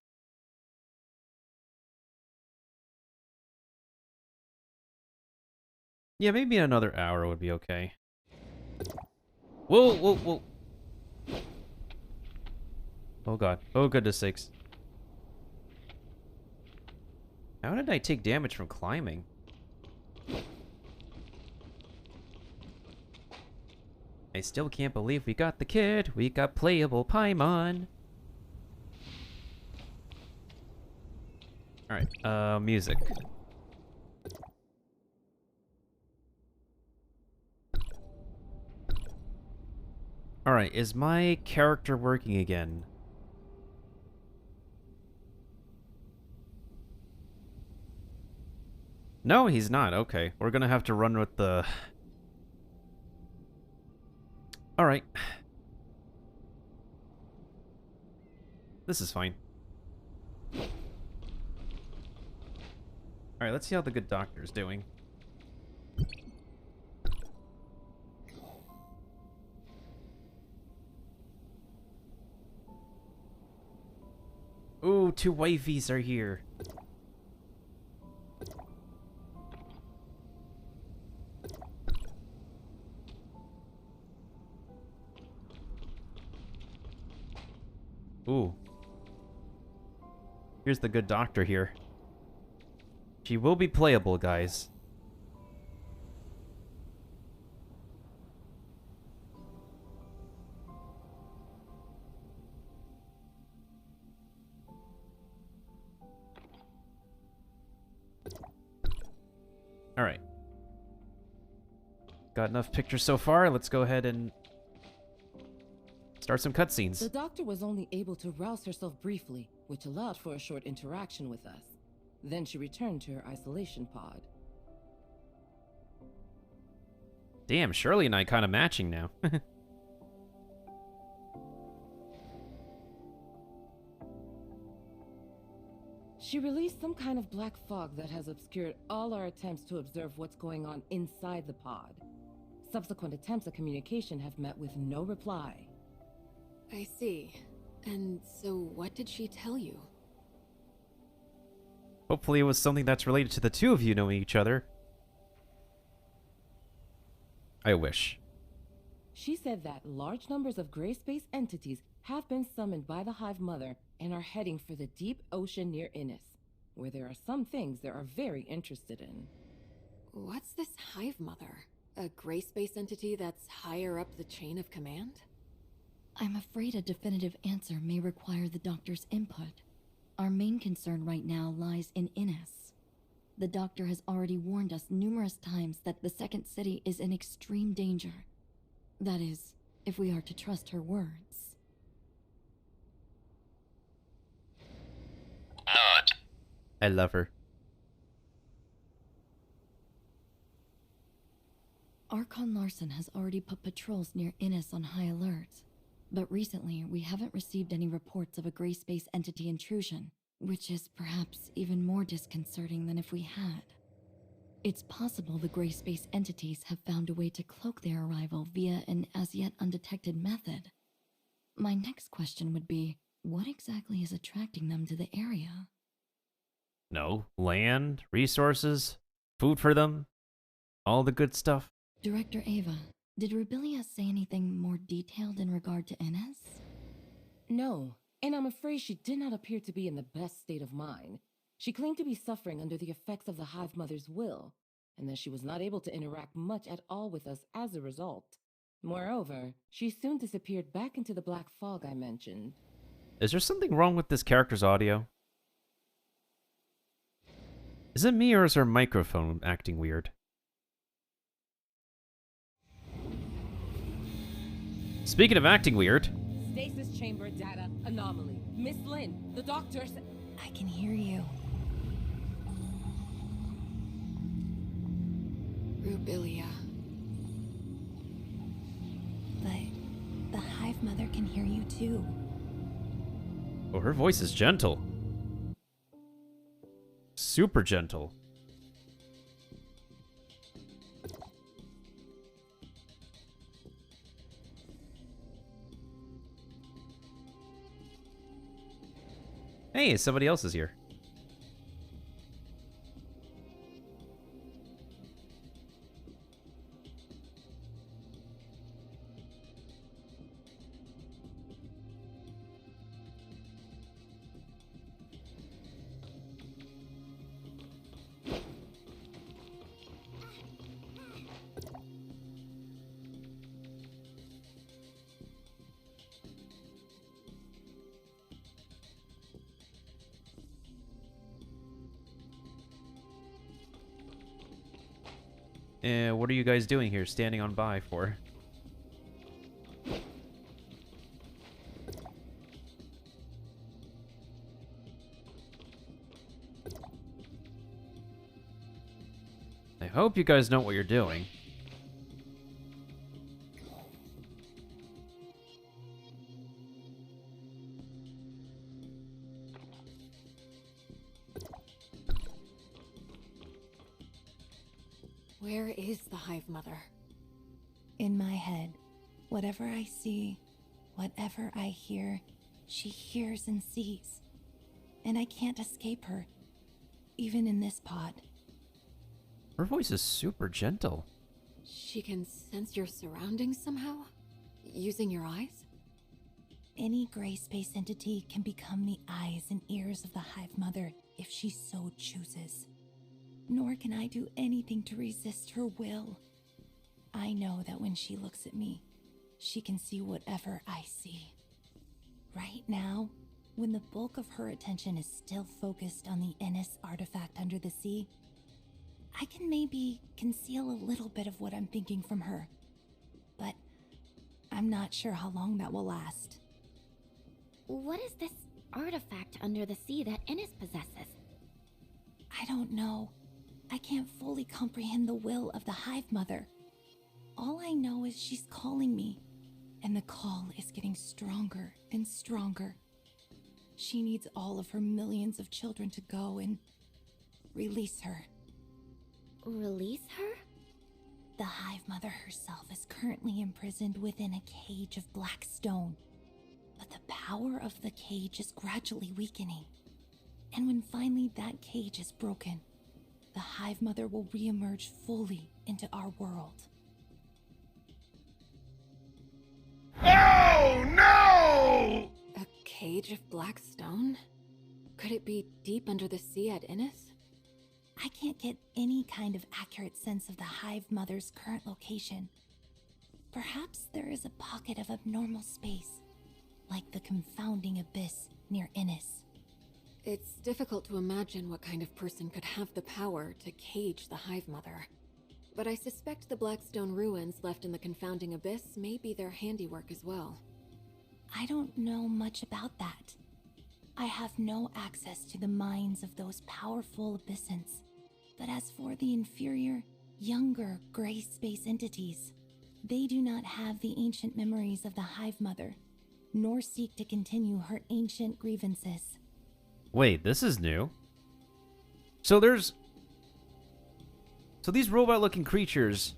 Yeah, maybe another hour would be okay. Whoa, whoa, whoa. Oh god. Oh goodness sakes. How did I take damage from climbing? I still can't believe we got the kid. We got playable Paimon. Alright, music. Alright, is my character working again? No, he's not. Okay, we're gonna have to run with the... Alright. This is fine. Alright, let's see how the good doctor's doing. Ooh, 2 wifeys are here. Ooh. Here's the good doctor here. She will be playable, guys. Alright. Got enough pictures so far. Let's go ahead and start some cutscenes. The doctor was only able to rouse herself briefly, which allowed for a short interaction with us. Then she returned to her isolation pod. Damn, Shirley and I kind of matching now. She released some kind of black fog that has obscured all our attempts to observe what's going on inside the pod. Subsequent attempts at communication have met with no reply. I see. And so what did she tell you? Hopefully it was something that's related to the two of you knowing each other. I wish. She said that large numbers of gray space entities have been summoned by the Hive Mother and are heading for the deep ocean near Innis, where there are some things they are very interested in. What's this Hive Mother? A gray space entity that's higher up the chain of command? I'm afraid a definitive answer may require the doctor's input. Our main concern right now lies in Innis. The doctor has already warned us numerous times that the second city is in extreme danger. That is, if we are to trust her words. Not. I love her. Archon Larson has already put patrols near Innis on high alert. But recently, we haven't received any reports of a gray space entity intrusion, which is perhaps even more disconcerting than if we had. It's possible the gray space entities have found a way to cloak their arrival via an as-yet undetected method. My next question would be, what exactly is attracting them to the area? No, land, resources, food for them, all the good stuff. Director Ava, did Rubilia say anything more detailed in regard to Innis? No, and I'm afraid she did not appear to be in the best state of mind. She claimed to be suffering under the effects of the Hive Mother's will, and that she was not able to interact much at all with us as a result. Moreover, she soon disappeared back into the black fog I mentioned. Is there something wrong with this character's audio? Is it me or is her microphone acting weird? Speaking of acting weird... Stasis chamber data anomaly. Miss Lynn, the doctor said... I can hear you. Rubilia. But the Hive Mother can hear you too. Oh, her voice is gentle. Super gentle. Hey, somebody else is here. What are you guys doing here, standing on by for? I hope you guys know what you're doing. Where is the Hive Mother? In my head, whatever I see, whatever I hear, she hears and sees. And I can't escape her, even in this pod. Her voice is super gentle. She can sense your surroundings somehow? Using your eyes? Any gray space entity can become the eyes and ears of the Hive Mother if she so chooses. Nor can I do anything to resist her will. I know that when she looks at me, she can see whatever I see. Right now, when the bulk of her attention is still focused on the Ennis artifact under the sea, I can maybe conceal a little bit of what I'm thinking from her. But I'm not sure how long that will last. What is this artifact under the sea that Ennis possesses? I don't know. I can't fully comprehend the will of the Hive Mother. All I know is she's calling me, and the call is getting stronger and stronger. She needs all of her millions of children to go and release her. Release her? The Hive Mother herself is currently imprisoned within a cage of black stone. But the power of the cage is gradually weakening. And when finally that cage is broken, the Hive Mother will reemerge fully into our world. Oh no! A cage of black stone? Could it be deep under the sea at Ennis? I can't get any kind of accurate sense of the Hive Mother's current location. Perhaps there is a pocket of abnormal space, like the confounding abyss near Ennis. It's difficult to imagine what kind of person could have the power to cage the Hive Mother. But I suspect the Blackstone ruins left in the confounding abyss may be their handiwork as well. I don't know much about that. I have no access to the minds of those powerful abyssins. But as for the inferior, younger gray space entities, they do not have the ancient memories of the Hive Mother, nor seek to continue her ancient grievances. Wait, this is new. So these robot-looking creatures,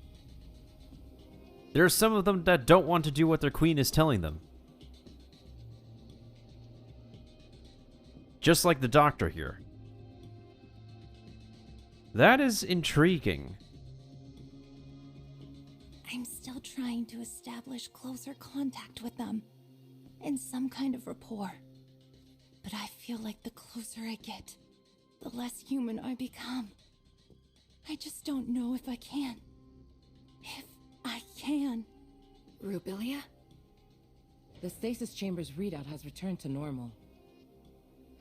there are some of them that don't want to do what their queen is telling them. Just like the doctor here. That is intriguing. I'm still trying to establish closer contact with them, and some kind of rapport. But I feel like the closer I get, the less human I become. I just don't know if I can. If I can. Rubilia? The stasis chamber's readout has returned to normal.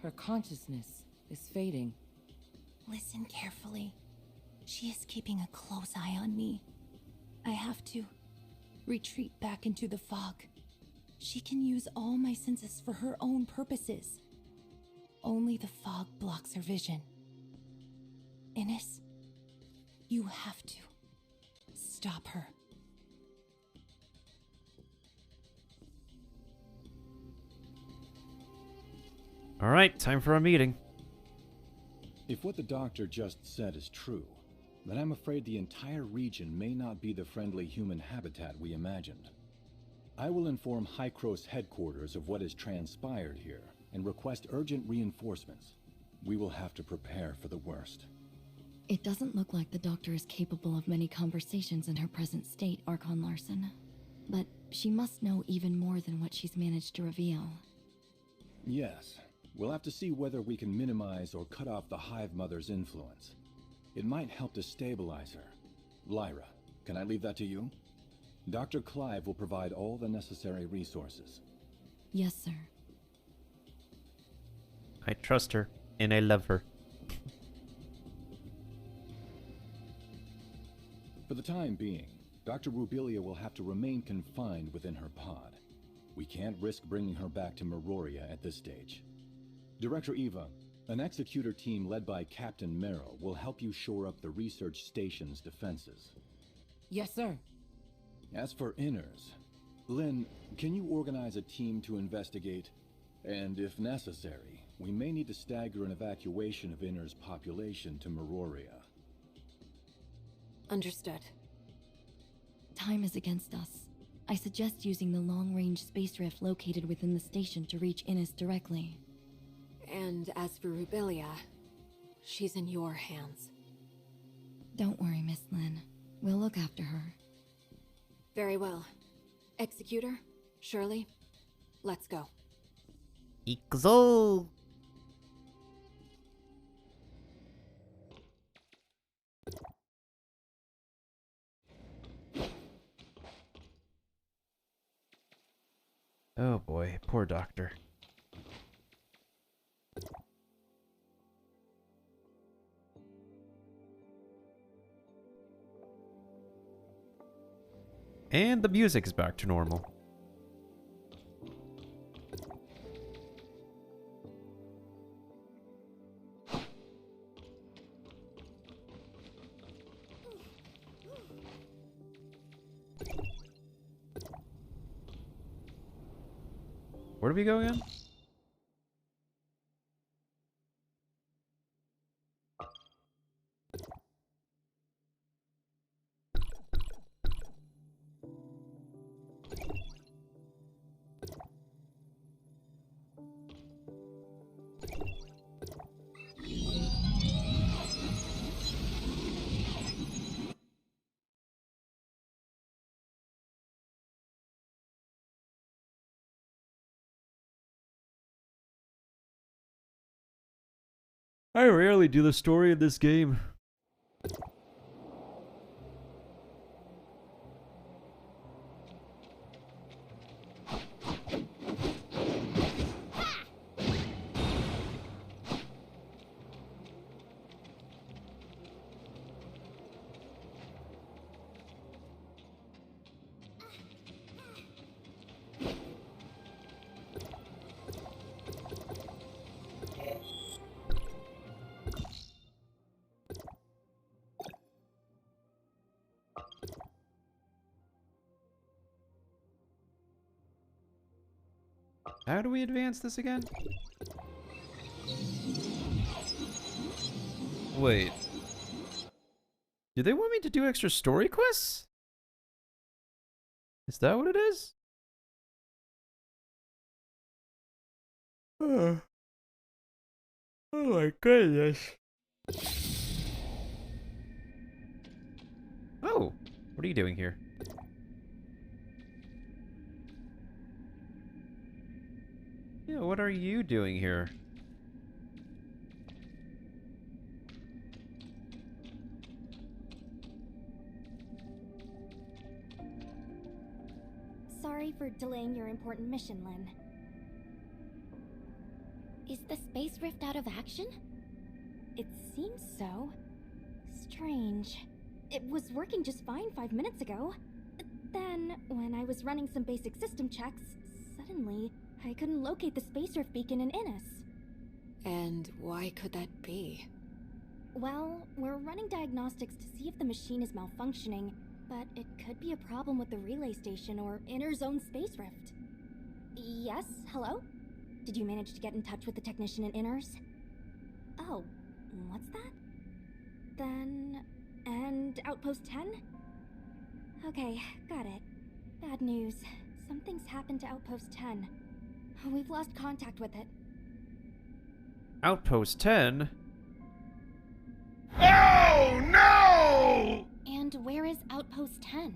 Her consciousness is fading. Listen carefully. She is keeping a close eye on me. I have to retreat back into the fog. She can use all my senses for her own purposes. Only the fog blocks her vision. Ennis, you have to stop her. All right, time for a meeting. If what the doctor just said is true, then I'm afraid the entire region may not be the friendly human habitat we imagined. I will inform Hykros headquarters of what has transpired here and request urgent reinforcements. We will have to prepare for the worst. It doesn't look like the doctor is capable of many conversations in her present state, Archon Larson. But she must know even more than what she's managed to reveal. Yes. We'll have to see whether we can minimize or cut off the Hive Mother's influence. It might help to stabilize her. Lyra, can I leave that to you? Dr. Clive will provide all the necessary resources. Yes, sir. I trust her, and I love her. For the time being, Dr. Rubilia will have to remain confined within her pod. We can't risk bringing her back to Meroria at this stage. Director Eva, an executor team led by Captain Merrill will help you shore up the research station's defenses. Yes, sir. As for Inners, Lynn, can you organize a team to investigate? And if necessary, we may need to stagger an evacuation of Inners' population to Meroria. Understood. Time is against us. I suggest using the long-range space rift located within the station to reach Innis directly. And as for Rubilia, she's in your hands. Don't worry, Miss Lynn. We'll look after her. Very well. Executor, Shirley, Let's go. Ikuzo! Oh boy, poor doctor. And the music is back to normal. Where do we go again? I rarely do the story in this game. How do we advance this again? Wait. Do they want me to do extra story quests? Is that what it is? Oh my goodness. Oh, what are you doing here? Yeah, what are you doing here? Sorry for delaying your important mission, Lynn. Is the space rift out of action? It seems so. Strange. It was working just fine 5 minutes ago. Then, when I was running some basic system checks, suddenly I couldn't locate the space rift beacon in Innis. And why could that be? Well, we're running diagnostics to see if the machine is malfunctioning, but it could be a problem with the relay station or inner zone space rift. Yes, hello? Did you manage to get in touch with the technician in Inners? Oh, what's that? Then... and Outpost 10? Okay, got it. Bad news. Something's happened to Outpost 10. We've lost contact with it. Outpost 10? Oh, no! And where is Outpost 10?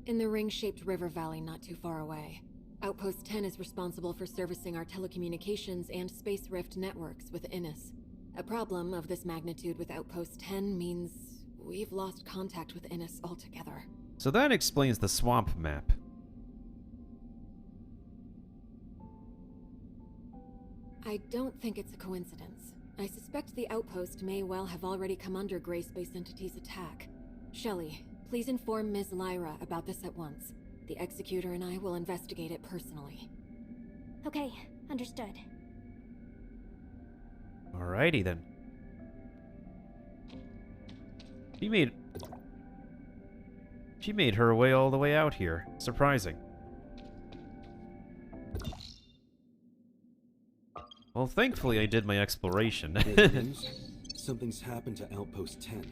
In the ring-shaped river valley not too far away. Outpost 10 is responsible for servicing our telecommunications and space rift networks with Innis. A problem of this magnitude with Outpost 10 means we've lost contact with Innis altogether. So that explains the swamp map. I don't think it's a coincidence. I suspect the outpost may well have already come under Gray Space Entity's attack. Shelley, please inform Ms. Lyra about this at once. The Executor and I will investigate it personally. Okay, understood. Alrighty then. She made her way all the way out here. Surprising. Well, thankfully I did my exploration. Something's happened to Outpost 10.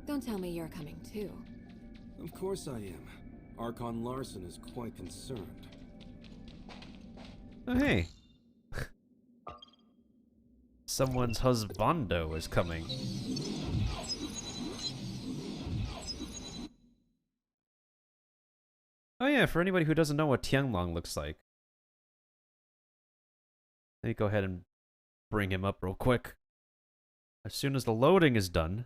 Don't tell me you're coming too. Of course I am. Archon Larson is quite concerned. Oh, hey. Someone's husbando is coming. Oh yeah, for anybody who doesn't know what Tianlong looks like. Let me go ahead and bring him up real quick. As soon as the loading is done.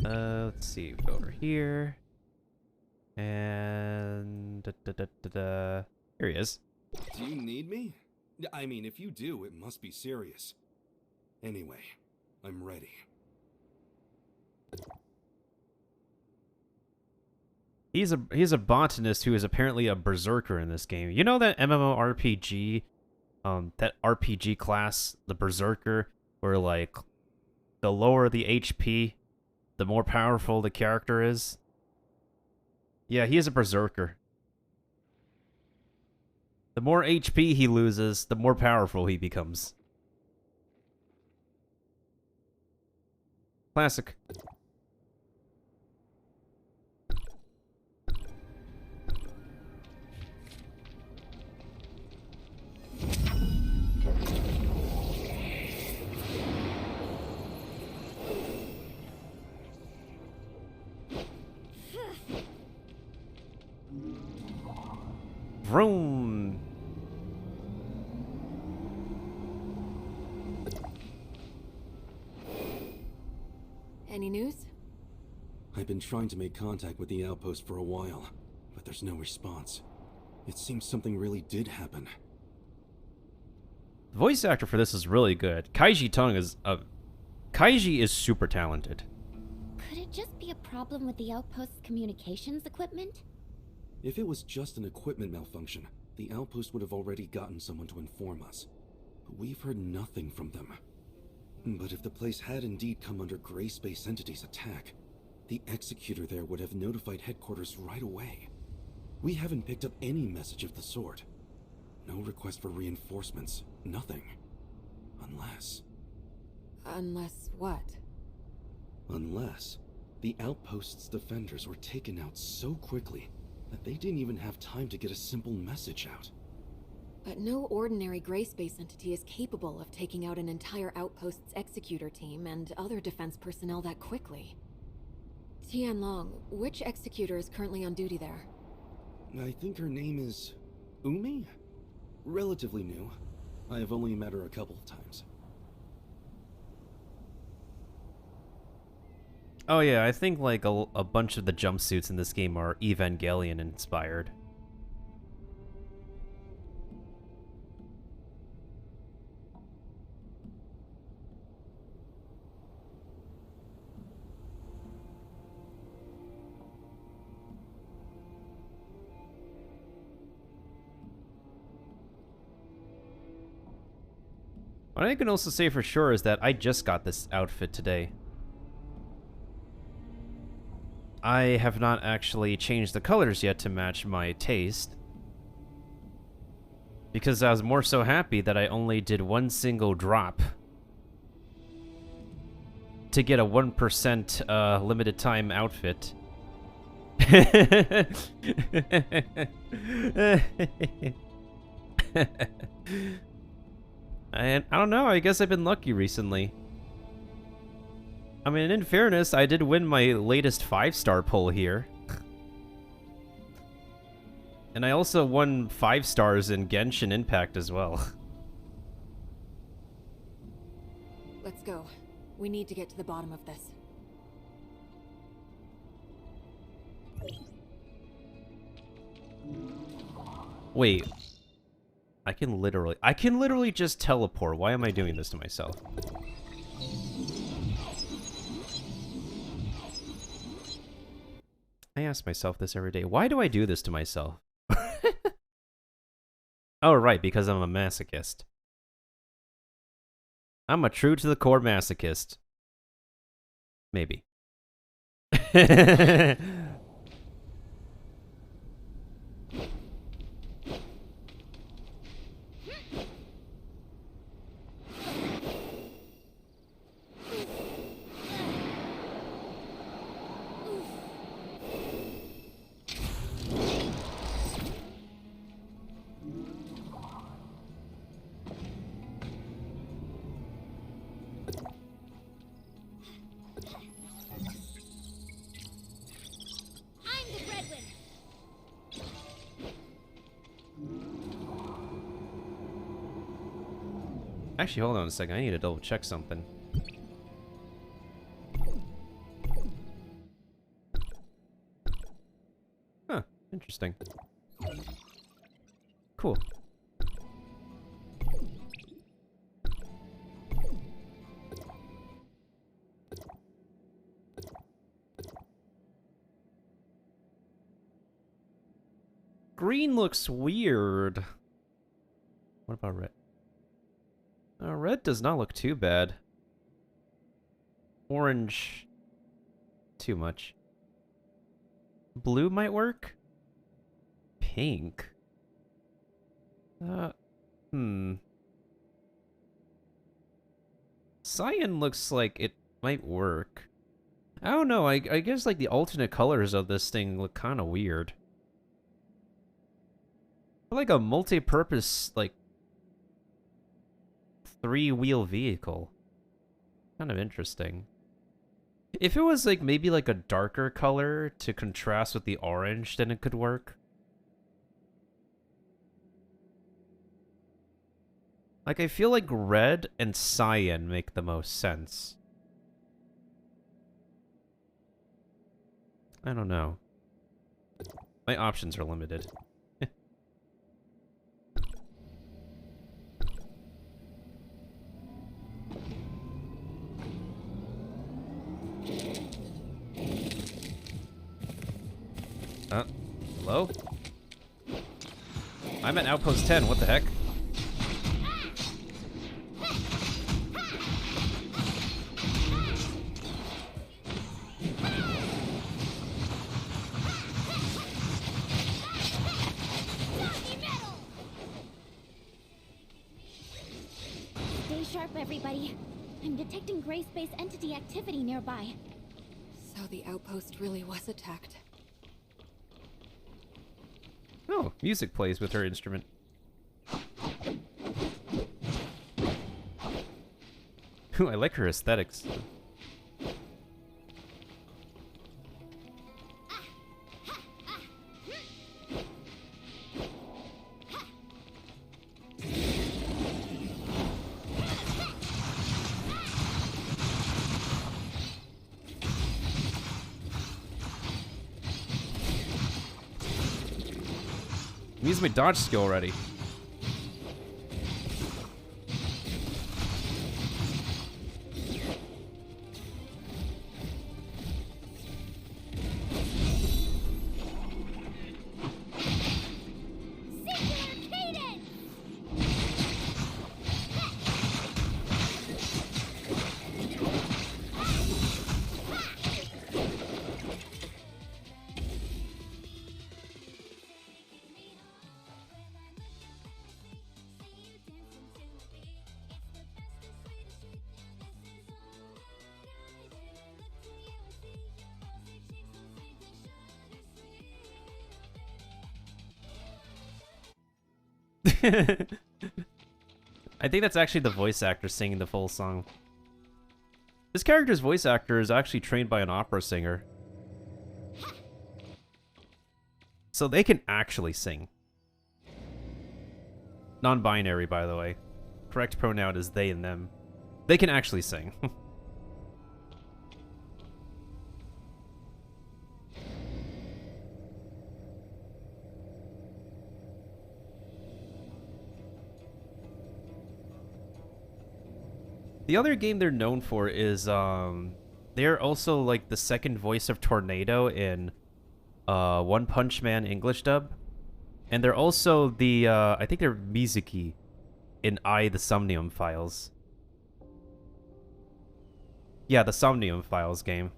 Let's see. We go over here. And... Here he is. Do you need me? I mean, if you do, it must be serious. Anyway, I'm ready. He's a botanist who is apparently a berserker in this game. You know that MMORPG, that RPG class, the berserker, where like the lower the HP, the more powerful the character is? Yeah, he is a berserker. The more HP he loses, the more powerful he becomes. Classic. Vroom. Any news? I've been trying to make contact with the outpost for a while, but there's no response. It seems something really did happen. The voice actor for this is really good. Kaiji is super talented. Could it just be a problem with the outpost's communications equipment? If it was just an equipment malfunction, the outpost would have already gotten someone to inform us. But we've heard nothing from them. But if the place had indeed come under Gray Space Entity's attack, the executor there would have notified headquarters right away. We haven't picked up any message of the sort. No request for reinforcements, nothing. Unless... Unless what? Unless the outpost's defenders were taken out so quickly that they didn't even have time to get a simple message out. But no ordinary Gray Space entity is capable of taking out an entire outpost's executor team and other defense personnel that quickly. Tianlong, which executor is currently on duty there? I think her name is... Umi? Relatively new. I have only met her a couple of times. Oh yeah, I think like a bunch of the jumpsuits in this game are Evangelion inspired. What I can also say for sure is that I just got this outfit today. I have not actually changed the colors yet to match my taste. Because I was more so happy that I only did one single drop to get a 1% limited time outfit. And I don't know, I guess I've been lucky recently. I mean, in fairness, I did win my latest 5-star pull here. And I also won 5 stars in Genshin Impact as well. Let's go. We need to get to the bottom of this. Wait. I can literally just teleport. Why am I doing this to myself? I ask myself this every day. Why do I do this to myself? Oh, right, because I'm a masochist. I'm a true to the core masochist. Maybe. Actually, hold on a second. I need to double check something. Huh. Interesting. Cool. Green looks weird. What about red? Red does not look too bad. Orange, too much. Blue might work? Pink? Cyan looks like it might work. I don't know, I guess like the alternate colors of this thing look kind of weird. Like a multi-purpose, like, 3-wheel vehicle. Kind of interesting. If it was like maybe like a darker color to contrast with the orange, then it could work. Like, I feel like red and cyan make the most sense. I don't know. My options are limited. Hello? I'm at Outpost 10, what the heck? Stay sharp, everybody. I'm detecting gray space entity activity nearby. So the outpost really was attacked. Oh, music plays with her instrument. Ooh, I like her aesthetics. I'm using my dodge skill already. I think that's actually the voice actor singing the full song. This character's voice actor is actually trained by an opera singer. So they can actually sing. Non-binary, by the way. Correct pronoun is they and them. They can actually sing. The other game they're known for is, they're also, like, the second voice of Tornado in, One Punch Man English dub. And they're also the, I think they're Mizuki in The Somnium Files. Yeah, the Somnium Files game.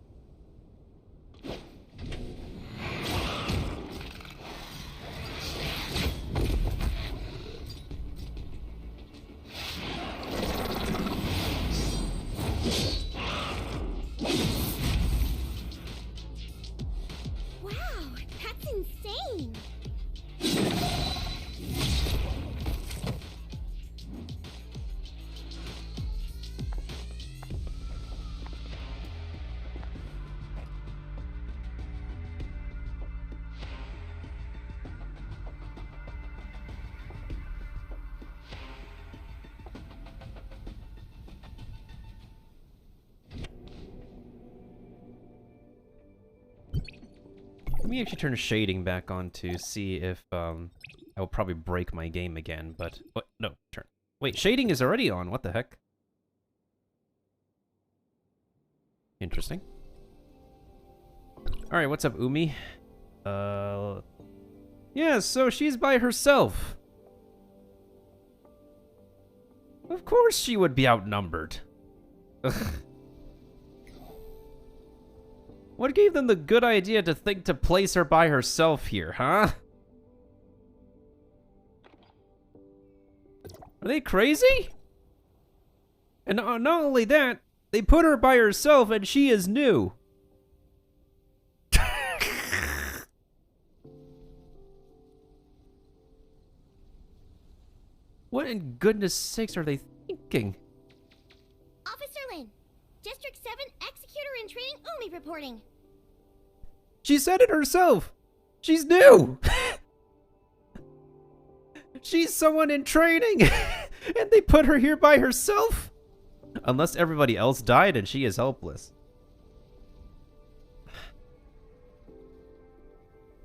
Let me actually turn shading back on to see if I will probably break my game again, but what? No, turn. Wait, shading is already on. What the heck? Interesting. All right, what's up, Umi? Yeah, so she's by herself. Of course she would be outnumbered. What gave them the good idea to think to place her by herself here, huh? Are they crazy? And not only that, they put her by herself and she is new. What in goodness sakes are they thinking? Officer Lin, District 7 Executor in Training Umi reporting. She said it herself. She's new. She's someone in training. And they put her here by herself? Unless everybody else died and she is helpless.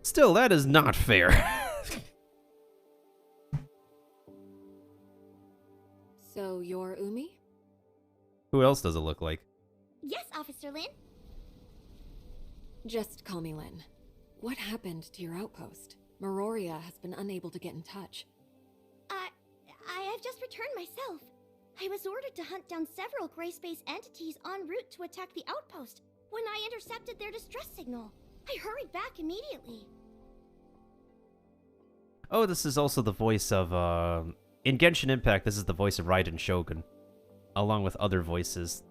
Still, that is not fair. So you're Umi? Who else does it look like? Yes, Officer Lin. Just call me Lin. What happened to your outpost? Meroria has been unable to get in touch. I have just returned myself. I was ordered to hunt down several gray space entities en route to attack the outpost when I intercepted their distress signal. I hurried back immediately. Oh, this is also the voice of, in Genshin Impact, this is the voice of Raiden Shogun, along with other voices.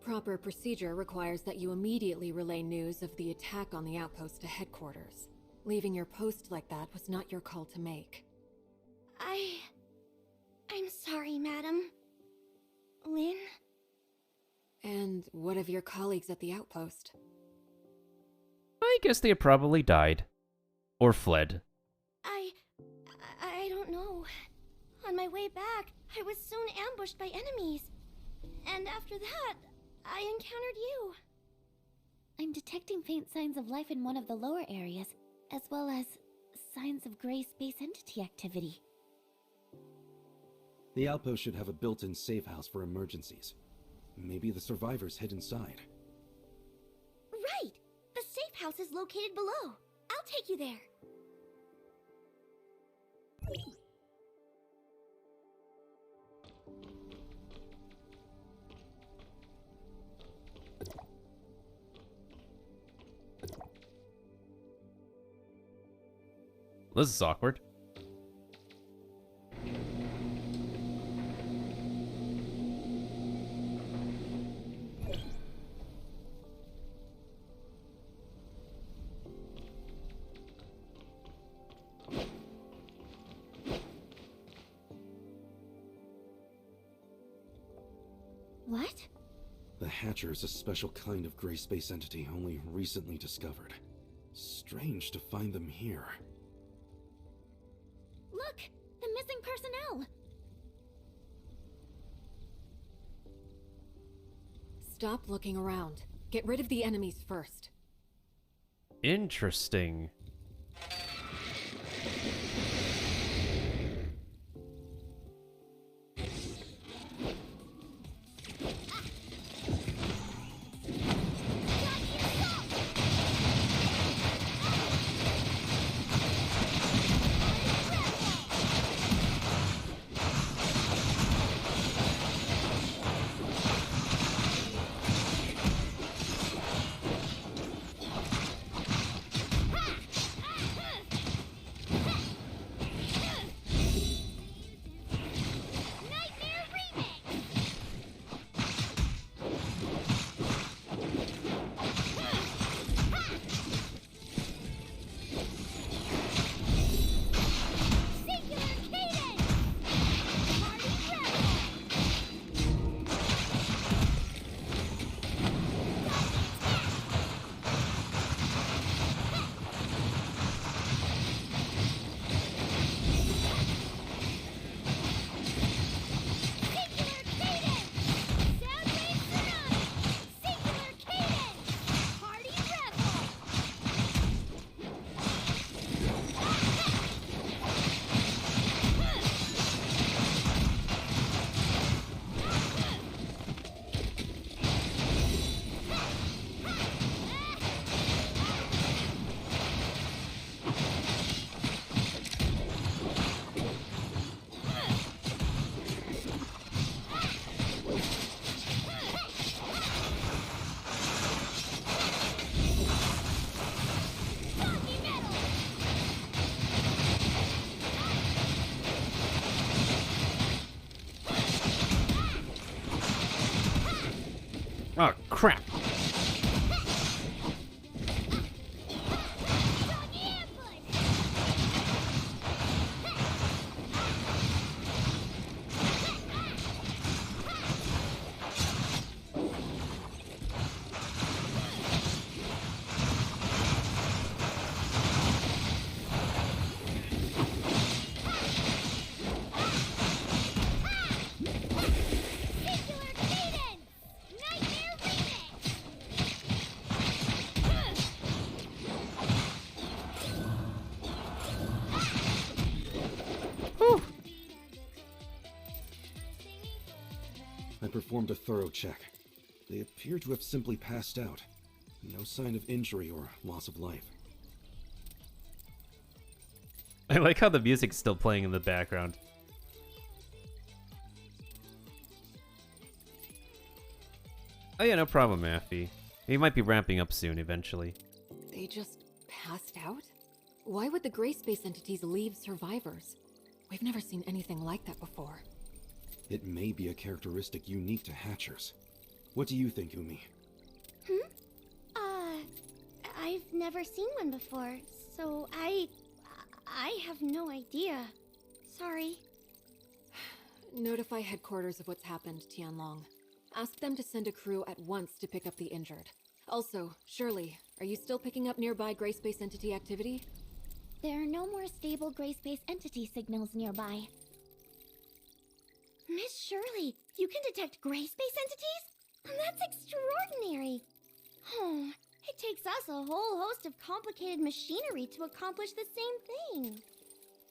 Proper procedure requires that you immediately relay news of the attack on the outpost to headquarters. Leaving your post like that was not your call to make. I'm sorry, madam. Lin? And what of your colleagues at the outpost? I guess they probably died. Or fled. I don't know. On my way back, I was soon ambushed by enemies. And after that, I encountered you. I'm detecting faint signs of life in one of the lower areas, as well as signs of gray space entity activity. The outpost should have a built-in safe house for emergencies. Maybe the survivors hid inside. Right! The safe house is located below. I'll take you there. This is awkward. What? The Hatcher is a special kind of gray space entity only recently discovered. Strange to find them here. Look! The missing personnel! Stop looking around. Get rid of the enemies first. Interesting. crap! I performed a thorough check. They appear to have simply passed out. No sign of injury or loss of life. I like how the music's still playing in the background. Oh yeah, no problem, Affy. He might be ramping up soon, eventually. They just passed out? Why would the gray space entities leave survivors? We've never seen anything like that before. It may be a characteristic unique to Hatchers. What do you think, Umi? I've never seen one before, so I have no idea. Sorry. Notify headquarters of what's happened, Tianlong. Ask them to send a crew at once to pick up the injured. Also, Shirley, are you still picking up nearby gray space entity activity? There are no more stable gray space entity signals nearby. Miss Shirley, you can detect gray space entities? That's extraordinary. Oh, it takes us a whole host of complicated machinery to accomplish the same thing.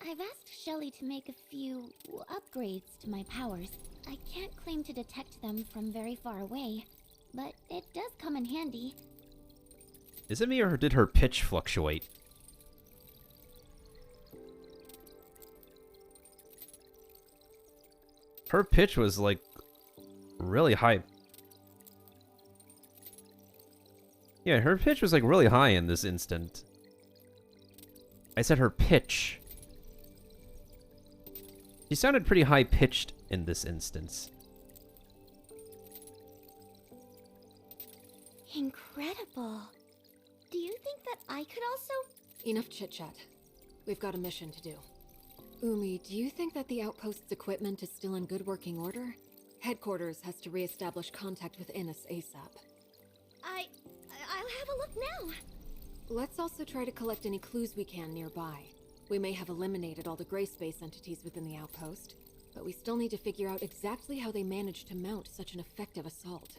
I've asked Shelley to make a few upgrades to my powers. I can't claim to detect them from very far away, but it does come in handy. Is it me or did her pitch fluctuate? Her pitch was like really high. Yeah, her pitch was like really high in this instant. I said her pitch. She sounded pretty high-pitched in this instance. Incredible. Do you think that I could also... Enough chit-chat. We've got a mission to do. Umi, do you think that the outpost's equipment is still in good working order? Headquarters has to re-establish contact with Innes ASAP. I'll have a look now. Let's also try to collect any clues we can nearby. We may have eliminated all the gray space entities within the outpost, but we still need to figure out exactly how they managed to mount such an effective assault.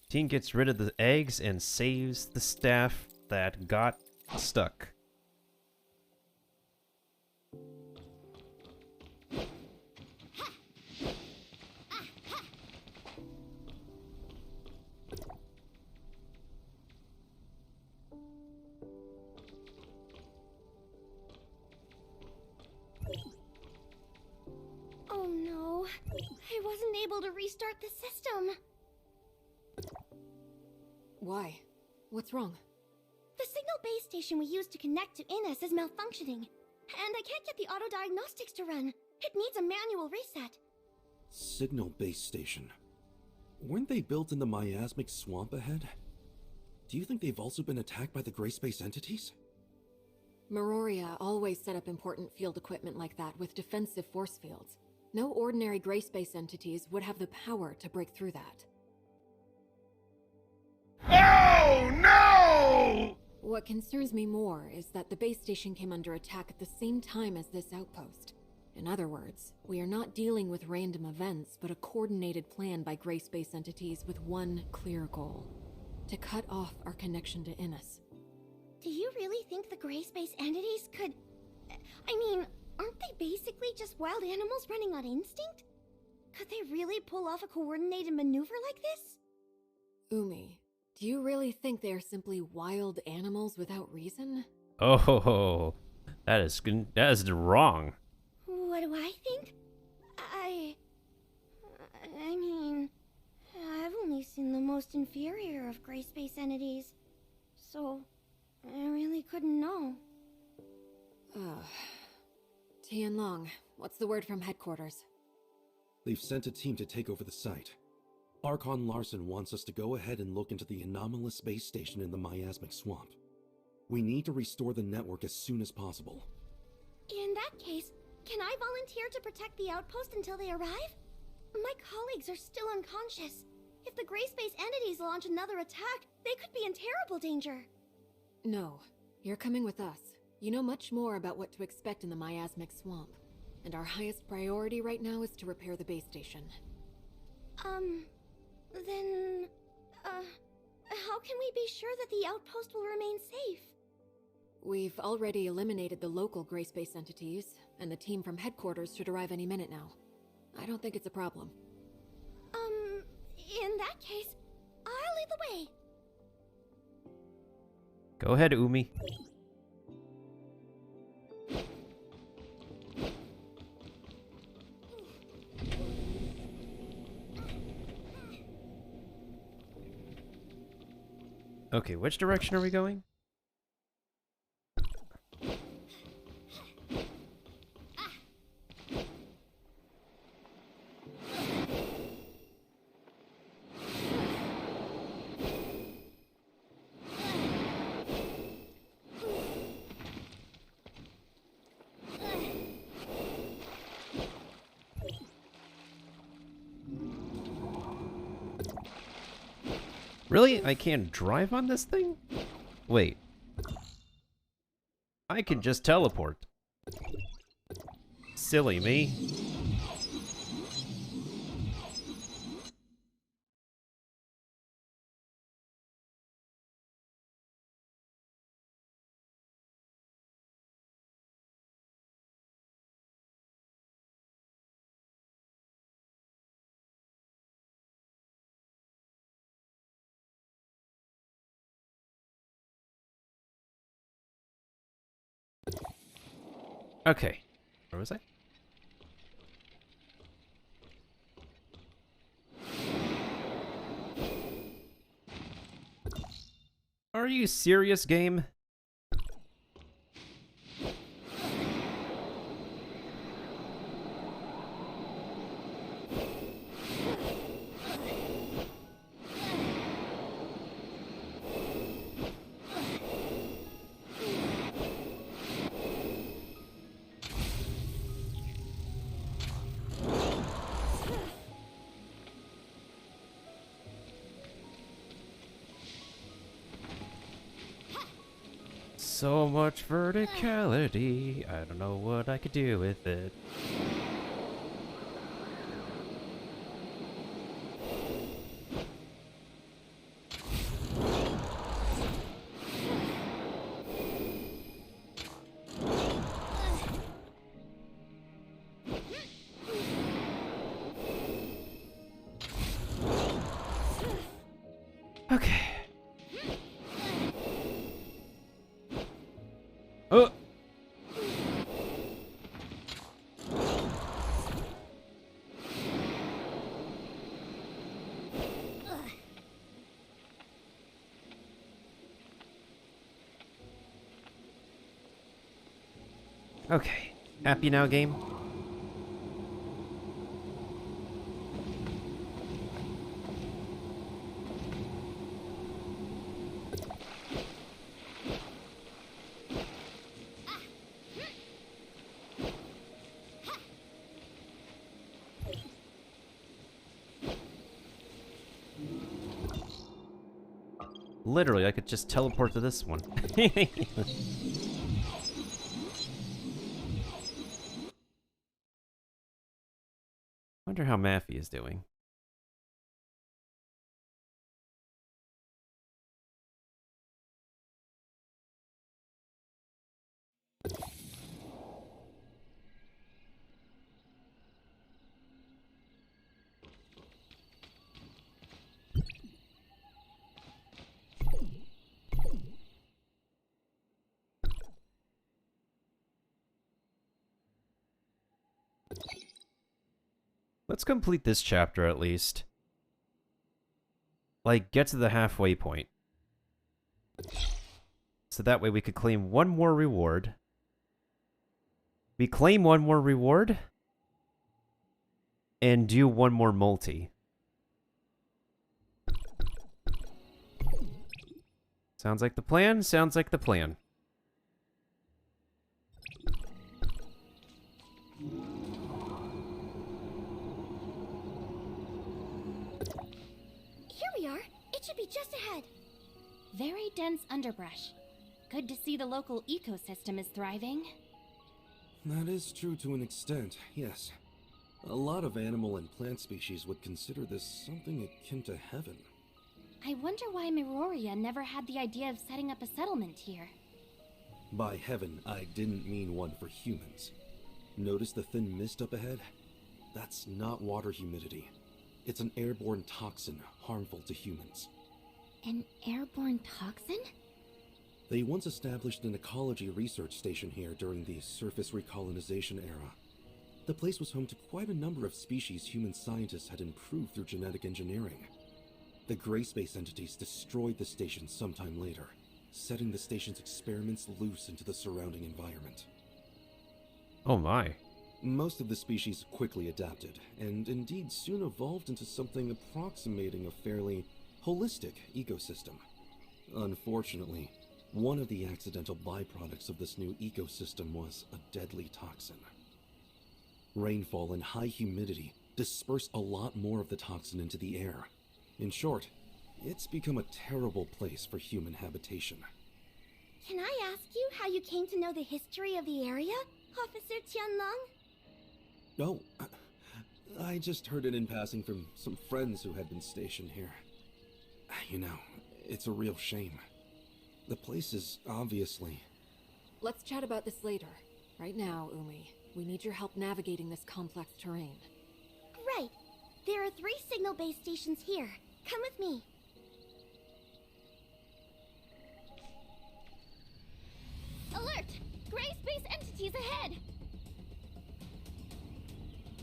Team gets rid of the eggs and saves the staff that got stuck. Oh no, I wasn't able to restart the system. Why? What's wrong? The signal base station we used to connect to Innes is malfunctioning, and I can't get the auto diagnostics to run. It needs a manual reset. Signal base station. Weren't they built in the miasmic swamp ahead? Do you think they've also been attacked by the gray space entities? Meroria always set up important field equipment like that with defensive force fields. No ordinary gray space entities would have the power to break through that. Oh no! What concerns me more is that the base station came under attack at the same time as this outpost. In other words, we are not dealing with random events, but a coordinated plan by gray space entities with one clear goal: to cut off our connection to Innes. Do you really think the gray space entities could... I mean, aren't they basically just wild animals running on instinct? Could they really pull off a coordinated maneuver like this? Umi, do you really think they are simply wild animals without reason? Oh, that is wrong. What do I think? I mean, I've only seen the most inferior of gray space entities, so I really couldn't know. Tianlong, what's the word from headquarters? They've sent a team to take over the site. Archon Larson wants us to go ahead and look into the anomalous space station in the miasmic swamp. We need to restore the network as soon as possible. In that case, can I volunteer to protect the outpost until they arrive? My colleagues are still unconscious. If the gray space entities launch another attack, they could be in terrible danger. No, you're coming with us. You know much more about what to expect in the miasmic swamp. And our highest priority right now is to repair the base station. Then... how can we be sure that the outpost will remain safe? We've already eliminated the local gray space entities, and the team from headquarters should arrive any minute now. I don't think it's a problem. In that case, I'll lead the way. Go ahead, Umi. Okay, which direction are we going? Really? I can't drive on this thing? Wait. I can just teleport. Silly me. Okay. Where was I? Are you serious, game? So much verticality. I don't know what I could do with it. Okay. Oh! Okay. Happy now, game? Literally, I could just teleport to this one. Wonder how Maffy is doing. Let's complete this chapter at least. Like, get to the halfway point. So that way we could claim one more reward. We claim one more reward. and do one more multi. Sounds like the plan, sounds like the plan. Here we are. It should be just ahead. Very dense underbrush. Good to see the local ecosystem is thriving. That is true to an extent, yes. A lot of animal and plant species would consider this something akin to heaven. I wonder why Miroria never had the idea of setting up a settlement here. By heaven, I didn't mean one for humans. Notice the thin mist up ahead? That's not water humidity. It's an airborne toxin harmful to humans. An airborne toxin? They once established an ecology research station here during the surface recolonization era. The place was home to quite a number of species human scientists had improved through genetic engineering. The gray space entities destroyed the station sometime later, setting the station's experiments loose into the surrounding environment. Oh my. Most of the species quickly adapted, and indeed soon evolved into something approximating a fairly holistic ecosystem. Unfortunately, one of the accidental byproducts of this new ecosystem was a deadly toxin. Rainfall and high humidity disperse a lot more of the toxin into the air. In short, it's become a terrible place for human habitation. Can I ask you how you came to know the history of the area, Officer Tianlong? Oh, I just heard it in passing from some friends who had been stationed here. You know, it's a real shame. The place is obviously... Let's chat about this later. Right now, Umi, we need your help navigating this complex terrain. Right. There are 3 signal base stations here. Come with me. Alert! Gray space entities ahead!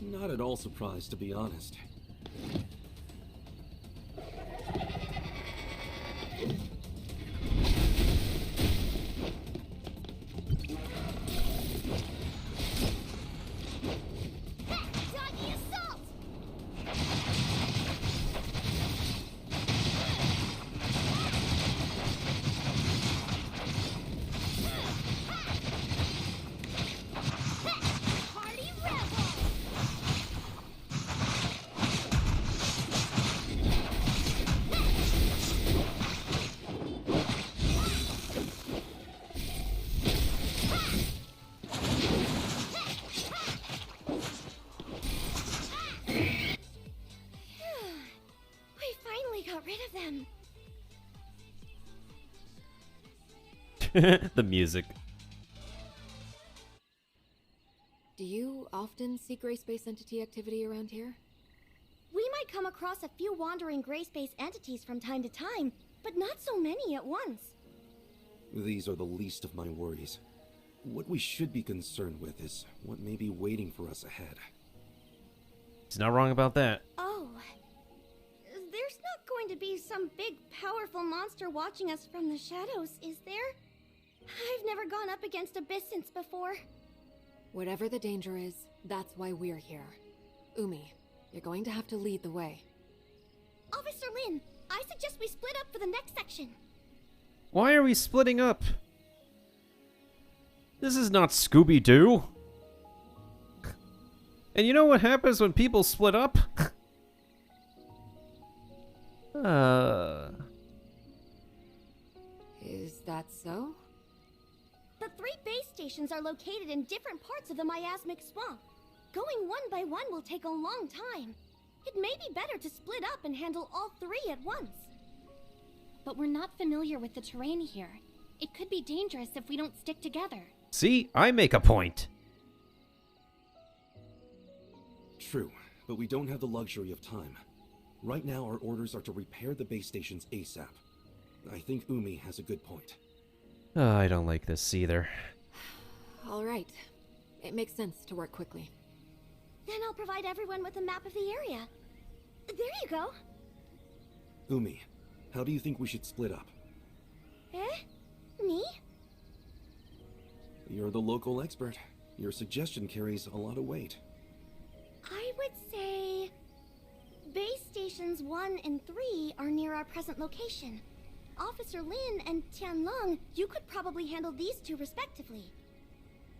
Not at all surprised, to be honest. Doggy assault! Party rebel! We finally got rid of them. The music. Do you often see gray space entity activity around here? We might come across a few wandering gray space entities from time to time, but not so many at once. These are the least of my worries. What we should be concerned with is what may be waiting for us ahead. He's not wrong about that. Oh. There's not going to be some big, powerful monster watching us from the shadows, is there? I've never gone up against Abyssins before. Whatever the danger is, that's why we're here. Umi, you're going to have to lead the way. Officer Lin, I suggest we split up for the next section. Why are we splitting up? This is not Scooby-Doo. And you know what happens when people split up? Is that so? The 3 base stations are located in different parts of the miasmic swamp. Going one by one will take a long time. It may be better to split up and handle all 3 at once. But we're not familiar with the terrain here. It could be dangerous if we don't stick together. See, I make a point. True, but we don't have the luxury of time. Right now, our orders are to repair the base stations ASAP. I think Umi has a good point. Oh, I don't like this either. All right. It makes sense to work quickly. Then I'll provide everyone with a map of the area. There you go. Umi, how do you think we should split up? Me? You're the local expert. Your suggestion carries a lot of weight. I would say... stations 1 and 3 are near our present location. Officer Lin and Tianlong, you could probably handle these two respectively.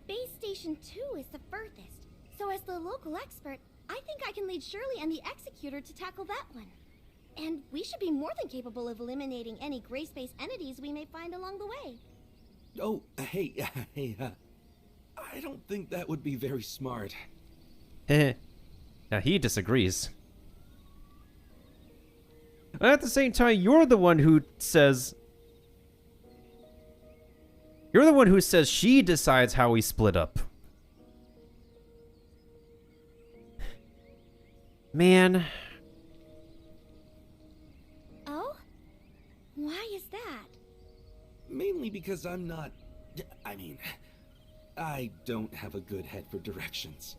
Base Station 2 is the furthest, so as the local expert, I think I can lead Shirley and the Executor to tackle that one. And we should be more than capable of eliminating any gray space entities we may find along the way. Oh, hey, I don't think that would be very smart. Now he disagrees. At the same time, you're the one who says... You're the one who says she decides how we split up. Man. Oh? Why is that? Mainly because I'm not... I don't have a good head for directions.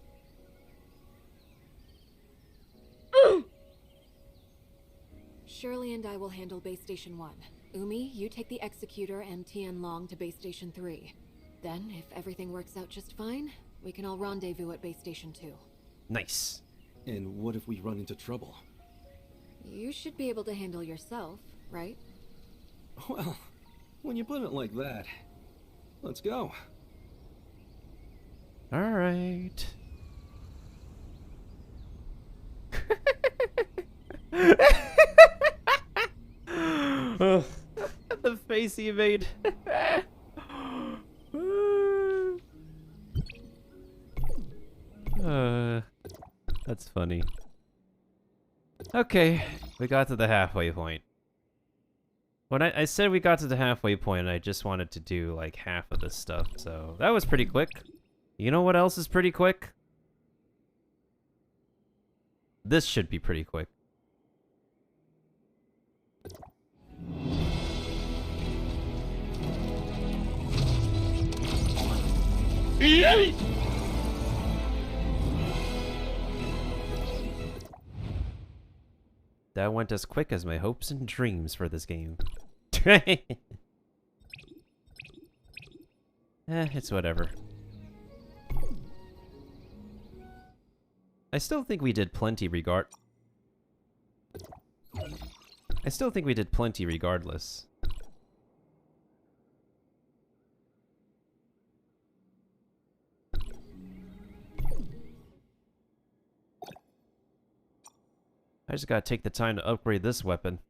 Shirley and I will handle Base Station 1. Umi, you take the Executor and Tianlong to Base Station 3. Then, if everything works out just fine, we can all rendezvous at Base Station 2. Nice. And what if we run into trouble? You should be able to handle yourself, right? Well, when you put it like that, let's go. All right. The face he made. That's funny. Okay, we got to the halfway point. When I said we got to the halfway point, I just wanted to do like half of this stuff, so that was pretty quick. You know what else is pretty quick? This should be pretty quick. That went as quick as my hopes and dreams for this game. It's whatever. I still think we did plenty regardless. I just gotta take the time to upgrade this weapon.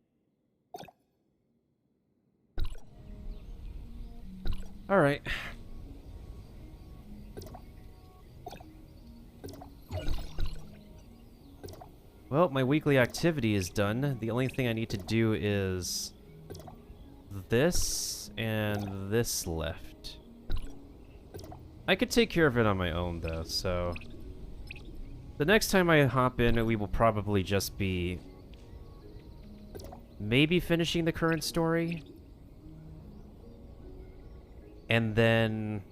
Alright. Well, my weekly activity is done. The only thing I need to do is this and this left. I could take care of it on my own though, so... The next time I hop in, we will probably just be... maybe finishing the current story? And then...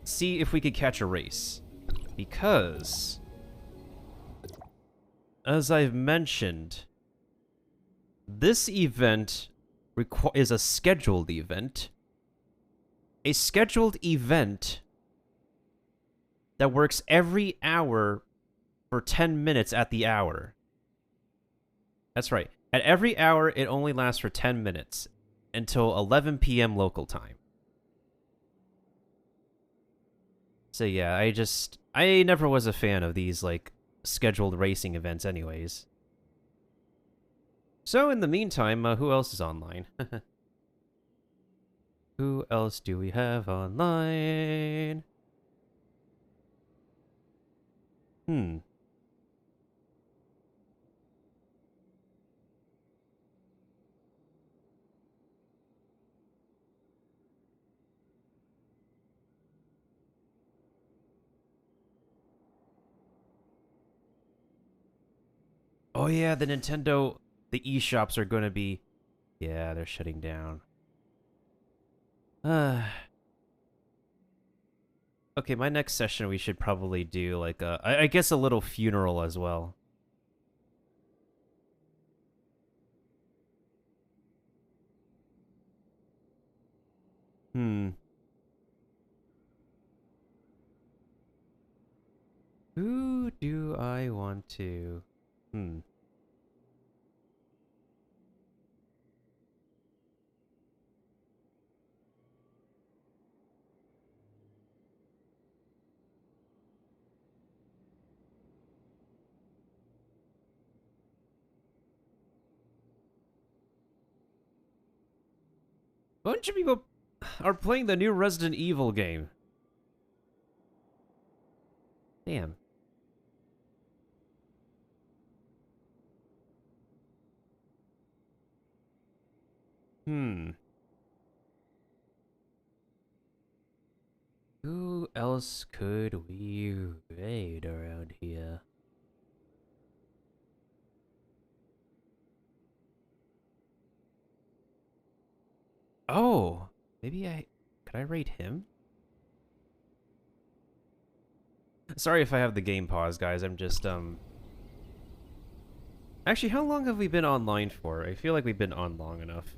see if we could catch a race. Because... as I've mentioned... this event is a scheduled event. A scheduled event that works every hour for 10 minutes at the hour. That's right. At every hour, it only lasts for 10 minutes until 11 p.m. local time. So yeah, I never was a fan of these, like, scheduled racing events anyways. So in the meantime, who else is online? Who else do we have online? Oh yeah, the eShops are gonna be... yeah, they're shutting down. Okay, my next session we should probably do like I guess a little funeral as well. Who do I want to... Bunch of people are playing the new Resident Evil game. Damn. Who else could we raid around here? Oh, maybe could I raid him? Sorry if I have the game paused, guys. I'm just, Actually, how long have we been online for? I feel like we've been on long enough.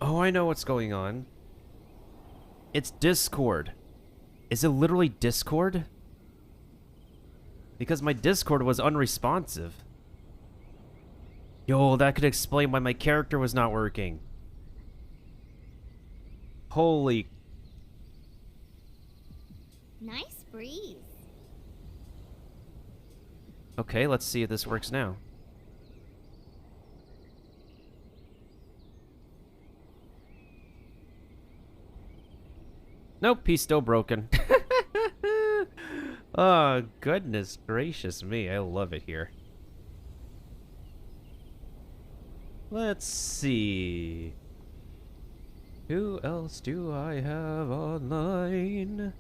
Oh, I know what's going on. It's Discord. Is it literally Discord? Because my Discord was unresponsive. Yo, that could explain why my character was not working. Holy... Nice breeze. Okay, let's see if this works now. Nope, he's still broken. Oh, goodness gracious me. I love it here. Let's see. Who else do I have online?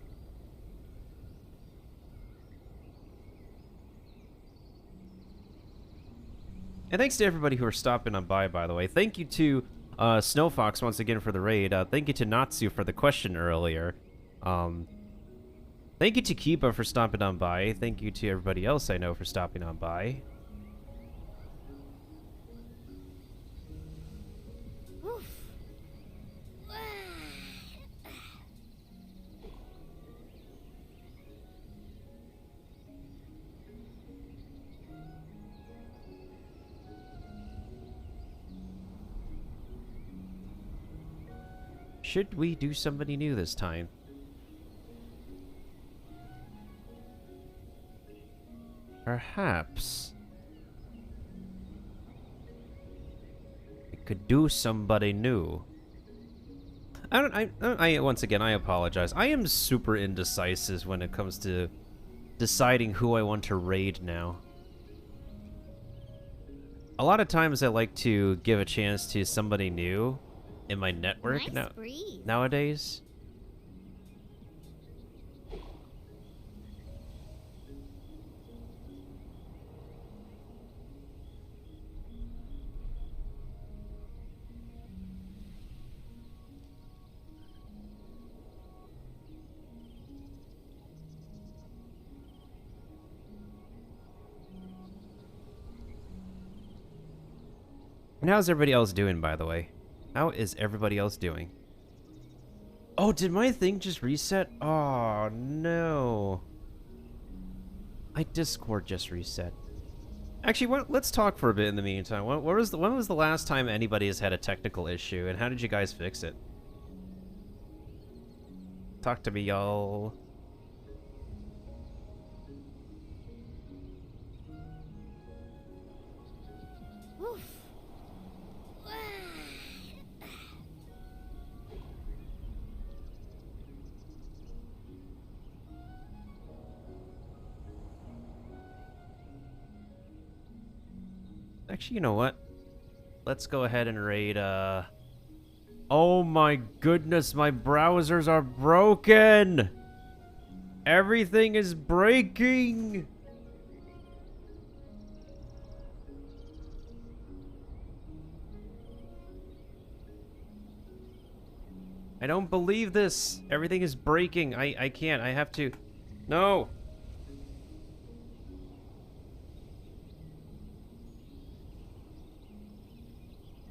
And thanks to everybody who are stopping on by the way. Thank you to Snowfox once again for the raid. Thank you to Natsu for the question earlier. Thank you to Kiba for stopping on by. Thank you to everybody else I know for stopping on by. Should we do somebody new this time? Perhaps. We could do somebody new. Once again, I apologize. I am super indecisive when it comes to deciding who I want to raid now. A lot of times I like to give a chance to somebody new in my network nowadays. And how's everybody else doing, by the way? How is everybody else doing? Oh, did my thing just reset? Oh, no. My Discord just reset. Actually, let's talk for a bit in the meantime. When was the last time anybody has had a technical issue, and how did you guys fix it? Talk to me, y'all. Actually, you know what? Let's go ahead and raid, Oh my goodness, my browsers are broken! Everything is breaking! I don't believe this. Everything is breaking. I can't. I have to... No!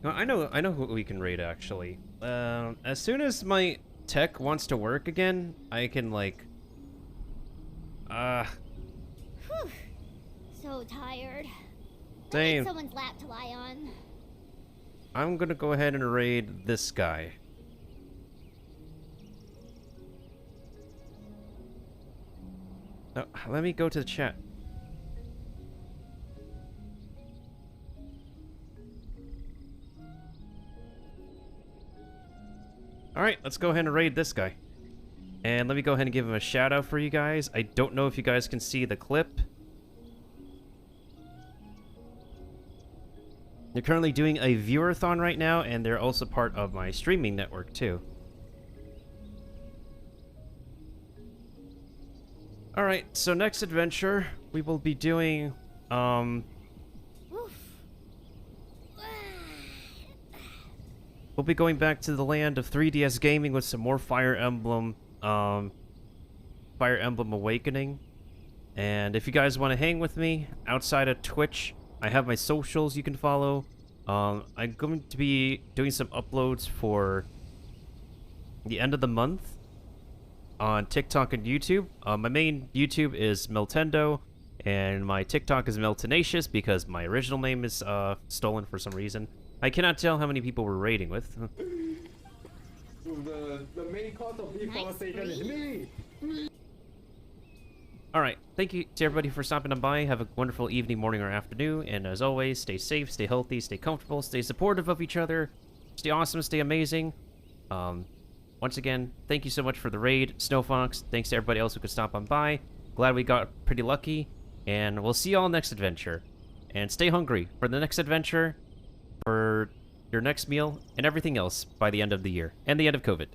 No, I know who we can raid, actually. As soon as my tech wants to work again, I can, like... Whew. So tired. I Same. need someone's lap to lie on. I'm gonna go ahead and raid this guy. Oh, let me go to the chat. Alright, let's go ahead and raid this guy. And let me go ahead and give him a shout out for you guys. I don't know if you guys can see the clip. They're currently doing a viewer-thon right now, and they're also part of my streaming network, too. Alright, so next adventure, we will be doing, we'll be going back to the land of 3DS gaming with some more Fire Emblem Awakening. And if you guys want to hang with me outside of Twitch, I have my socials you can follow. I'm going to be doing some uploads for the end of the month on TikTok and YouTube. My main YouTube is Meltendo, and my TikTok is Meltenacious because my original name is stolen for some reason. I cannot tell how many people we're raiding with. The main cause of deforestation is me! Alright, thank you to everybody for stopping by. Have a wonderful evening, morning, or afternoon. And as always, stay safe, stay healthy, stay comfortable, stay supportive of each other. Stay awesome, stay amazing. Once again, thank you so much for the raid, Snowfox. Thanks to everybody else who could stop on by. Glad we got pretty lucky. And we'll see y'all next adventure. And stay hungry for the next adventure, for your next meal, and everything else by the end of the year. And the end of COVID.